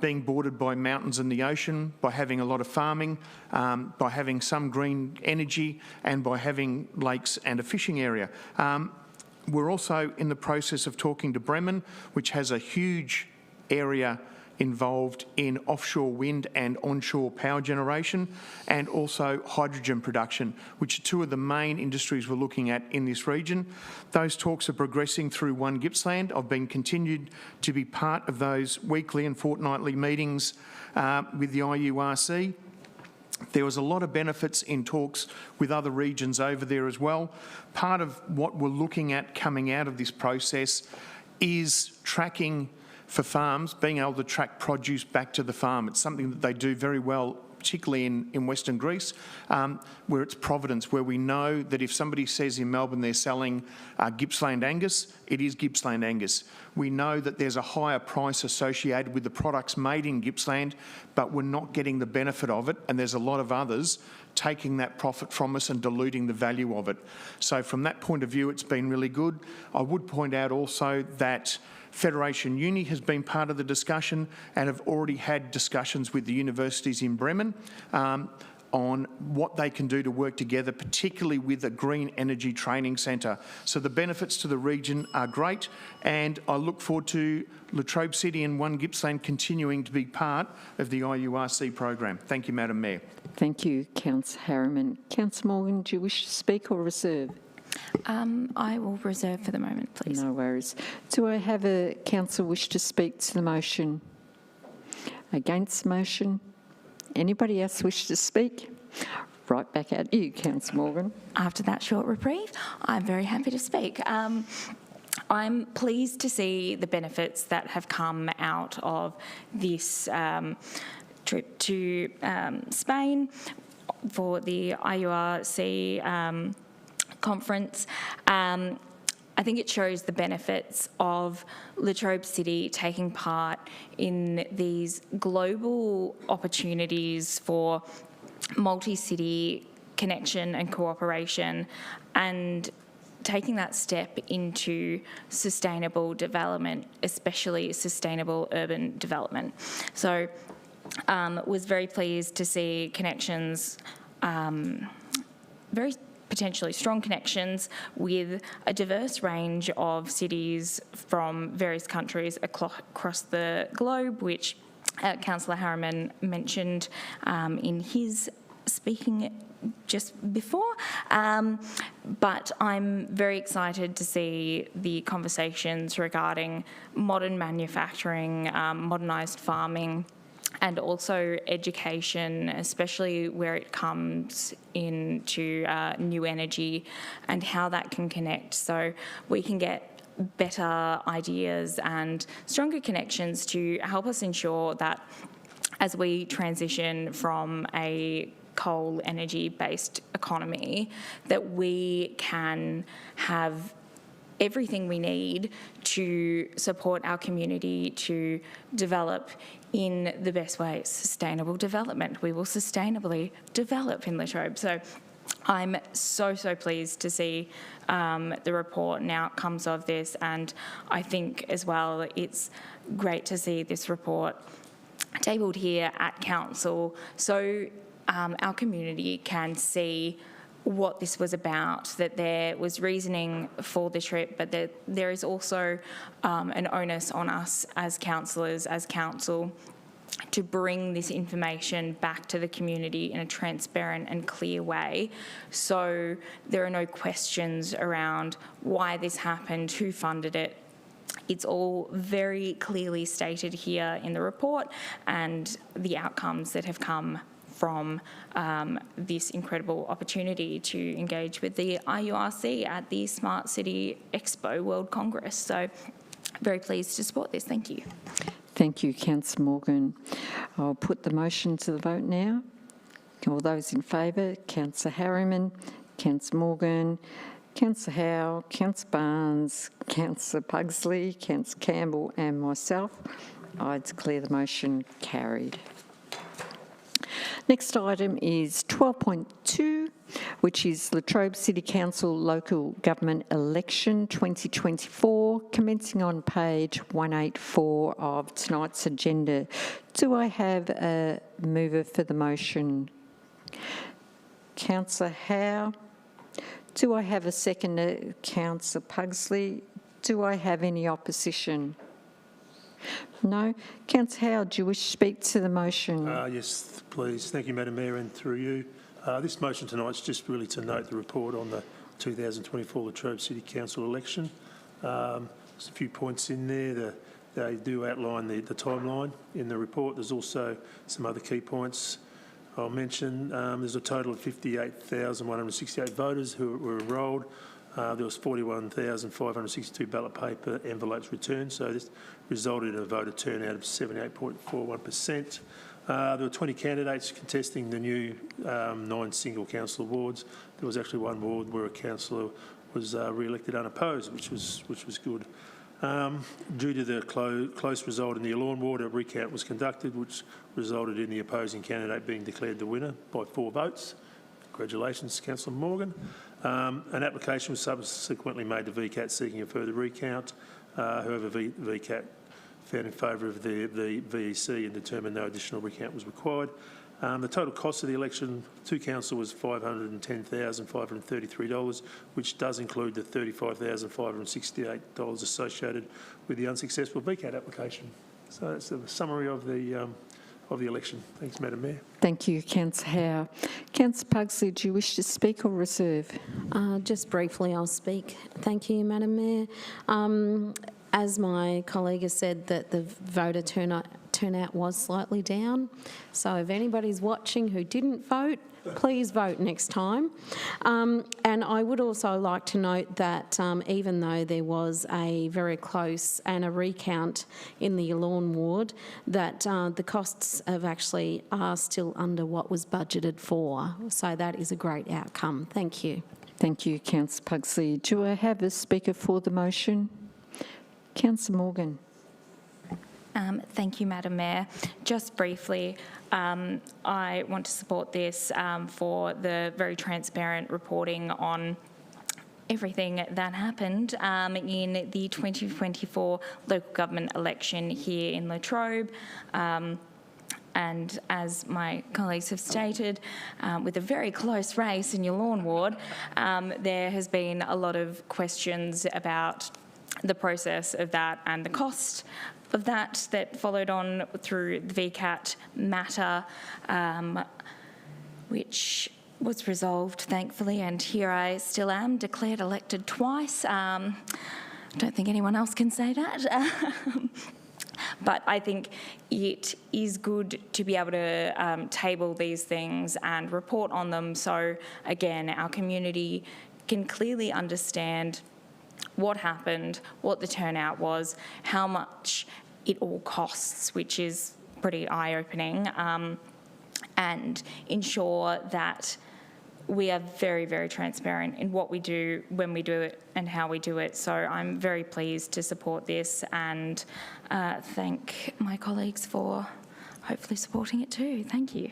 being bordered by mountains and the ocean, by having a lot of farming, by having some green energy, and by having lakes and a fishing area. We're also in the process of talking to Bremen, which has a huge area involved in offshore wind and onshore power generation, and also hydrogen production, which are two of the main industries we're looking at in this region. Those talks are progressing through One Gippsland. I've been continued to be part of those weekly and fortnightly meetings with the IURC. There was a lot of benefits in talks with other regions over there as well. Part of what we're looking at coming out of this process is tracking for farms, being able to track produce back to the farm. It's something that they do very well, particularly in Western Greece, where it's providence, where we know that if somebody says in Melbourne they're selling Gippsland Angus, it is Gippsland Angus. We know that there's a higher price associated with the products made in Gippsland, but we're not getting the benefit of it, and there's a lot of others taking that profit from us and diluting the value of it. So from that point of view, it's been really good. I would point out also that Federation Uni has been part of the discussion and have already had discussions with the universities in Bremen on what they can do to work together, particularly with a green energy training centre. So the benefits to the region are great, and I look forward to La Trobe City and One Gippsland continuing to be part of the IURC program. Thank you, Madam Mayor. Thank you, Councillor Harriman. Councillor Morgan, do you wish to speak or reserve? I will reserve for the moment, please. No worries. Do I have a councillor wish to speak to the motion? Against the motion? Anybody else wish to speak? Right back at you, Councillor Morgan. After that short reprieve, I'm very happy to speak. I'm pleased to see the benefits that have come out of this trip to Spain for the IURC conference. I think it shows the benefits of La Trobe City taking part in these global opportunities for multi-city connection and cooperation, and taking that step into sustainable development, especially sustainable urban development. So was very pleased to see connections, very potentially strong connections with a diverse range of cities from various countries across the globe, which Councillor Harriman mentioned in his speaking just before. But I'm very excited to see the conversations regarding modern manufacturing, modernised farming, and also education, especially where it comes into new energy and how that can connect. So we can get better ideas and stronger connections to help us ensure that as we transition from a coal energy-based economy, that we can have everything we need to support our community to develop in the best way. Sustainable development. We will sustainably develop in La Trobe. So I'm so pleased to see the report and outcomes of this, and I think as well it's great to see this report tabled here at Council so our community can see what this was about, that there was reasoning for the trip, but that there is also an onus on us as councillors, as council, to bring this information back to the community in a transparent and clear way, so there are no questions around why this happened, who funded it. It's all very clearly stated here in the report, and the outcomes that have come from this incredible opportunity to engage with the IURC at the Smart City Expo World Congress. So very pleased to support this. Thank you. Thank you, Councillor Morgan. I'll put the motion to the vote now. All those in favour, Councillor Harriman, Councillor Morgan, Councillor Howe, Councillor Barnes, Councillor Pugsley, Councillor Campbell and myself. I declare the motion carried. Next item is 12.2, which is La Trobe City Council Local Government Election 2024, commencing on page 184 of tonight's agenda. Do I have a mover for the motion? Councillor Howe. Do I have a seconder? Councillor Pugsley. Do I have any opposition? No. Councillor Howe, do you wish to speak to the motion? Yes, please. Thank you, Madam Mayor, and through you. This motion tonight is just really to note the report on the 2024 Latrobe City Council election. There's a few points in there. They do outline the timeline in the report. There's also some other key points I'll mention. There's a total of 58,168 voters who were enrolled. There was 41,562 ballot paper envelopes returned, so this resulted in a voter turnout of 78.41%. There were 20 candidates contesting the new 9 single council wards. There was actually one ward where a councillor was re-elected unopposed, which was good. Due to the close result in the Yallourn ward, a recount was conducted, which resulted in the opposing candidate being declared the winner by 4 votes. Congratulations, Councillor Morgan. An application was subsequently made to VCAT seeking a further recount. However, VCAT found in favour of the VEC and determined no additional recount was required. The total cost of the election to council was $510,533, which does include the $35,568 associated with the unsuccessful VCAT application. So that's a summary of the election. Thanks, Madam Mayor. Thank you, Councillor Howe. Councillor Pugsley, do you wish to speak or reserve? Just briefly, I'll speak. Thank you, Madam Mayor. As my colleague has said, that the voter turnout was slightly down. So if anybody's watching who didn't vote, please vote next time. And I would also like to note that even though there was a very close and a recount in the Yallourn ward, that the costs are still under what was budgeted for. So that is a great outcome. Thank you. Thank you, Councillor Pugsley. Do I have a speaker for the motion? Councillor Morgan. Thank you, Madam Mayor. Just briefly, I want to support this for the very transparent reporting on everything that happened in the 2024 local government election here in Latrobe. And as my colleagues have stated, with a very close race in Yallourn ward, there has been a lot of questions about the process of that and the cost of that followed on through the VCAT matter, which was resolved, thankfully, and here I still am, declared elected twice. I don't think anyone else can say that. But I think it is good to be able to table these things and report on them so, again, our community can clearly understand what happened, what the turnout was, how much it all costs, which is pretty eye-opening, and ensure that we are very, very transparent in what we do, when we do it, and how we do it. So I'm very pleased to support this and thank my colleagues for hopefully supporting it too. Thank you.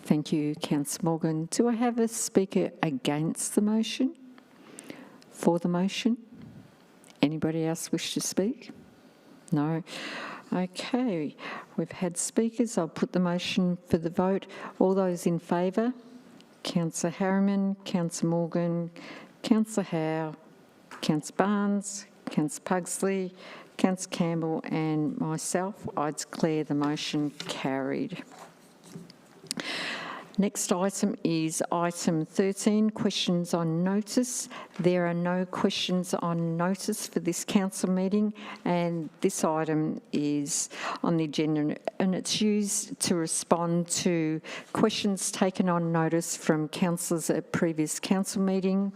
Thank you, Councillor Morgan. Do I have a speaker against the motion? For the motion? Anybody else wish to speak? No? Okay. We've had speakers. I'll put the motion for the vote. All those in favour? Councillor Harriman, Councillor Morgan, Councillor Howe, Councillor Barnes, Councillor Pugsley, Councillor Campbell and myself. I declare the motion carried. Next item is item 13, questions on notice. There are no questions on notice for this council meeting, and this item is on the agenda and it's used to respond to questions taken on notice from councillors at previous council meeting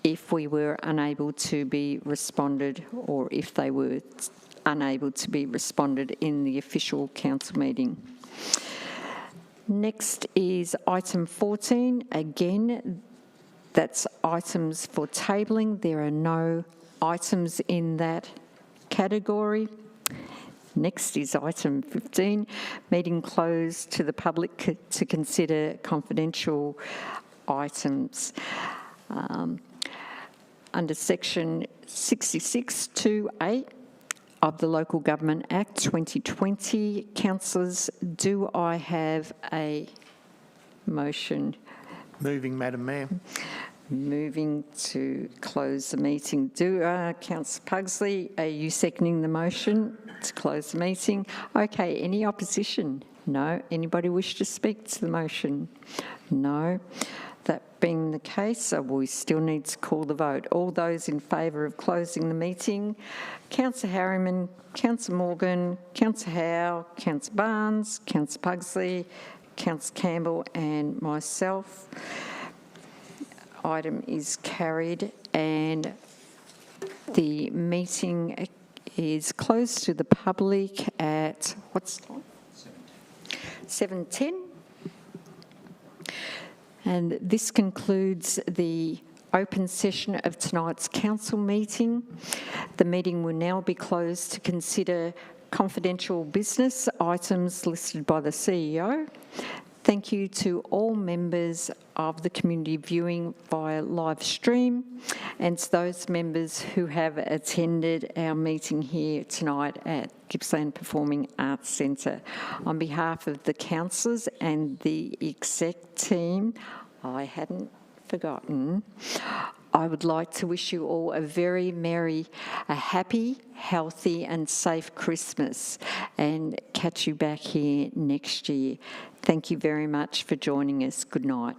if we were unable to be responded or if they were unable to be responded in the official council meeting. Next is item 14. Again, that's items for tabling. There are no items in that category. Next is item 15, meeting closed to the public to consider confidential items. Under section 66(2)(8) of the Local Government Act 2020, councillors, do I have a motion? Moving, Madam Mayor. moving to close the meeting. Councillor Pugsley, are you seconding the motion to close the meeting? Okay, any opposition? No. Anybody wish to speak to the motion? No. That being the case, we still need to call the vote. All those in favour of closing the meeting, Councillor Harriman, Councillor Morgan, Councillor Howe, Councillor Barnes, Councillor Pugsley, Councillor Campbell and myself. Item is carried and the meeting is closed to the public at, what's the time? 7:10. And this concludes the open session of tonight's council meeting. The meeting will now be closed to consider confidential business items listed by the CEO. Thank you to all members of the community viewing via live stream and to those members who have attended our meeting here tonight at Gippsland Performing Arts Centre. On behalf of the councillors and the exec team, I hadn't forgotten, I would like to wish you all a very merry, a happy, healthy and safe Christmas and catch you back here next year. Thank you very much for joining us. Good night.